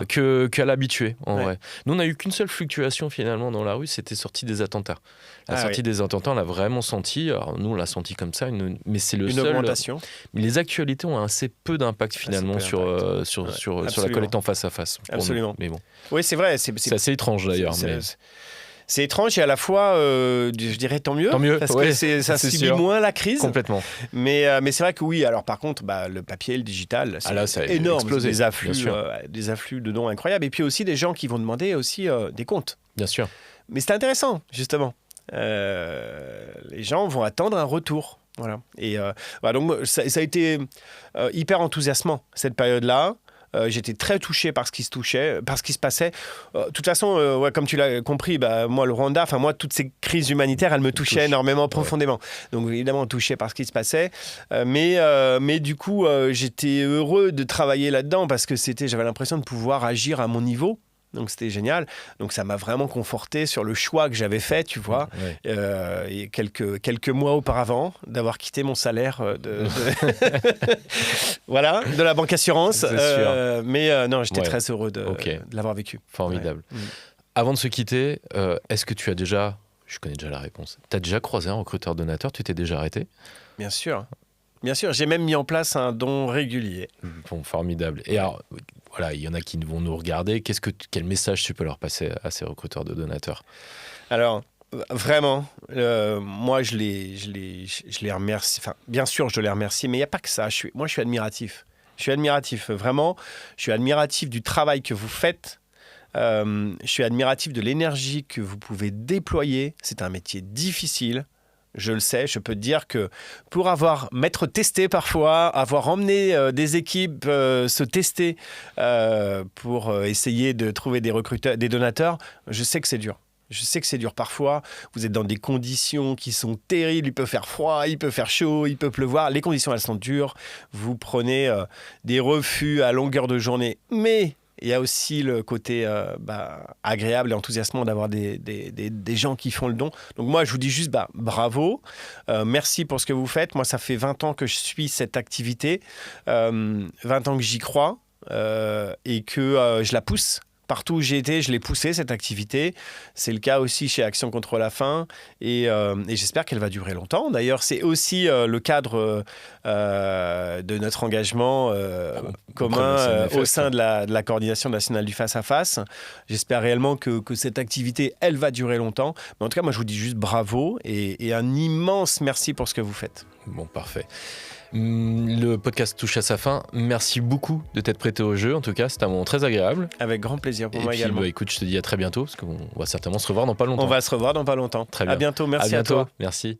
qu'à l'habitué, en vrai. Nous, on n'a eu qu'une seule fluctuation, finalement, dans la rue, c'était sortie des attentats. La sortie des attentats, on l'a vraiment senti. Alors, nous, on l'a senti comme ça, mais c'est le seul... augmentation. Mais les actualités ont assez peu d'impact, finalement, sur la collecte en face-à-face. Absolument. Mais bon. Oui, c'est vrai. C'est assez étrange, d'ailleurs. C'est étrange et à la fois, je dirais tant mieux parce que ça subit moins la crise. Complètement. Mais c'est vrai que oui, alors par contre, le papier, le digital, c'est énorme. Explosé. Des afflux de dons incroyables. Et puis aussi des gens qui vont demander aussi des comptes. Bien sûr. Mais c'est intéressant, justement. Les gens vont attendre un retour. Voilà. Et donc ça a été hyper enthousiasmant, cette période-là. J'étais très touché par ce qui se passait. De toute façon, comme tu l'as compris, moi, le Rwanda, toutes ces crises humanitaires, elles me touchaient énormément, profondément. Donc, évidemment, touché par ce qui se passait. Mais du coup, j'étais heureux de travailler là-dedans parce que j'avais l'impression de pouvoir agir à mon niveau. Donc, c'était génial. Donc, ça m'a vraiment conforté sur le choix que j'avais fait, tu vois, et quelques mois auparavant, d'avoir quitté mon salaire de la banque assurance. Mais non, j'étais très heureux de l'avoir vécu. Formidable. Ouais. Avant de se quitter, est-ce que tu as déjà... Je connais déjà la réponse. Tu as déjà croisé un recruteur donateur? Tu t'es déjà arrêté? Bien sûr. Bien sûr, j'ai même mis en place un don régulier. Bon, formidable. Et alors, voilà, il y en a qui vont nous regarder. Quel message tu peux leur passer à ces recruteurs de donateurs? Alors, vraiment, moi, je les remercie. Enfin, bien sûr, je les remercie, mais il n'y a pas que ça. Moi, je suis admiratif. Je suis admiratif, vraiment. Je suis admiratif du travail que vous faites. Je suis admiratif de l'énergie que vous pouvez déployer. C'est un métier difficile. Je le sais, je peux te dire que pour m'être testé parfois, avoir emmené des équipes se tester pour essayer de trouver des recruteurs, des donateurs, je sais que c'est dur. Je sais que c'est dur parfois. Vous êtes dans des conditions qui sont terribles. Il peut faire froid, il peut faire chaud, il peut pleuvoir. Les conditions, elles sont dures. Vous prenez des refus à longueur de journée. Mais il y a aussi le côté agréable et enthousiasmant d'avoir des gens qui font le don. Donc moi, je vous dis juste bravo. Merci pour ce que vous faites. Moi, ça fait 20 ans que je suis cette activité. 20 ans que j'y crois et que je la pousse. Partout où j'ai été, je l'ai poussée, cette activité. C'est le cas aussi chez Action contre la faim. Et j'espère qu'elle va durer longtemps. D'ailleurs, c'est aussi le cadre de notre engagement commun au sein de la coordination nationale du face-à-face. J'espère réellement que cette activité, elle va durer longtemps. Mais en tout cas, moi, je vous dis juste bravo et un immense merci pour ce que vous faites. Bon, parfait. Le podcast touche à sa fin. Merci beaucoup de t'être prêté au jeu. En tout cas, c'était un moment très agréable. Avec grand plaisir pour moi également. Écoute, je te dis à très bientôt parce qu'on va certainement se revoir dans pas longtemps. On va se revoir dans pas longtemps. Très bien. À bientôt. Merci à toi. Merci.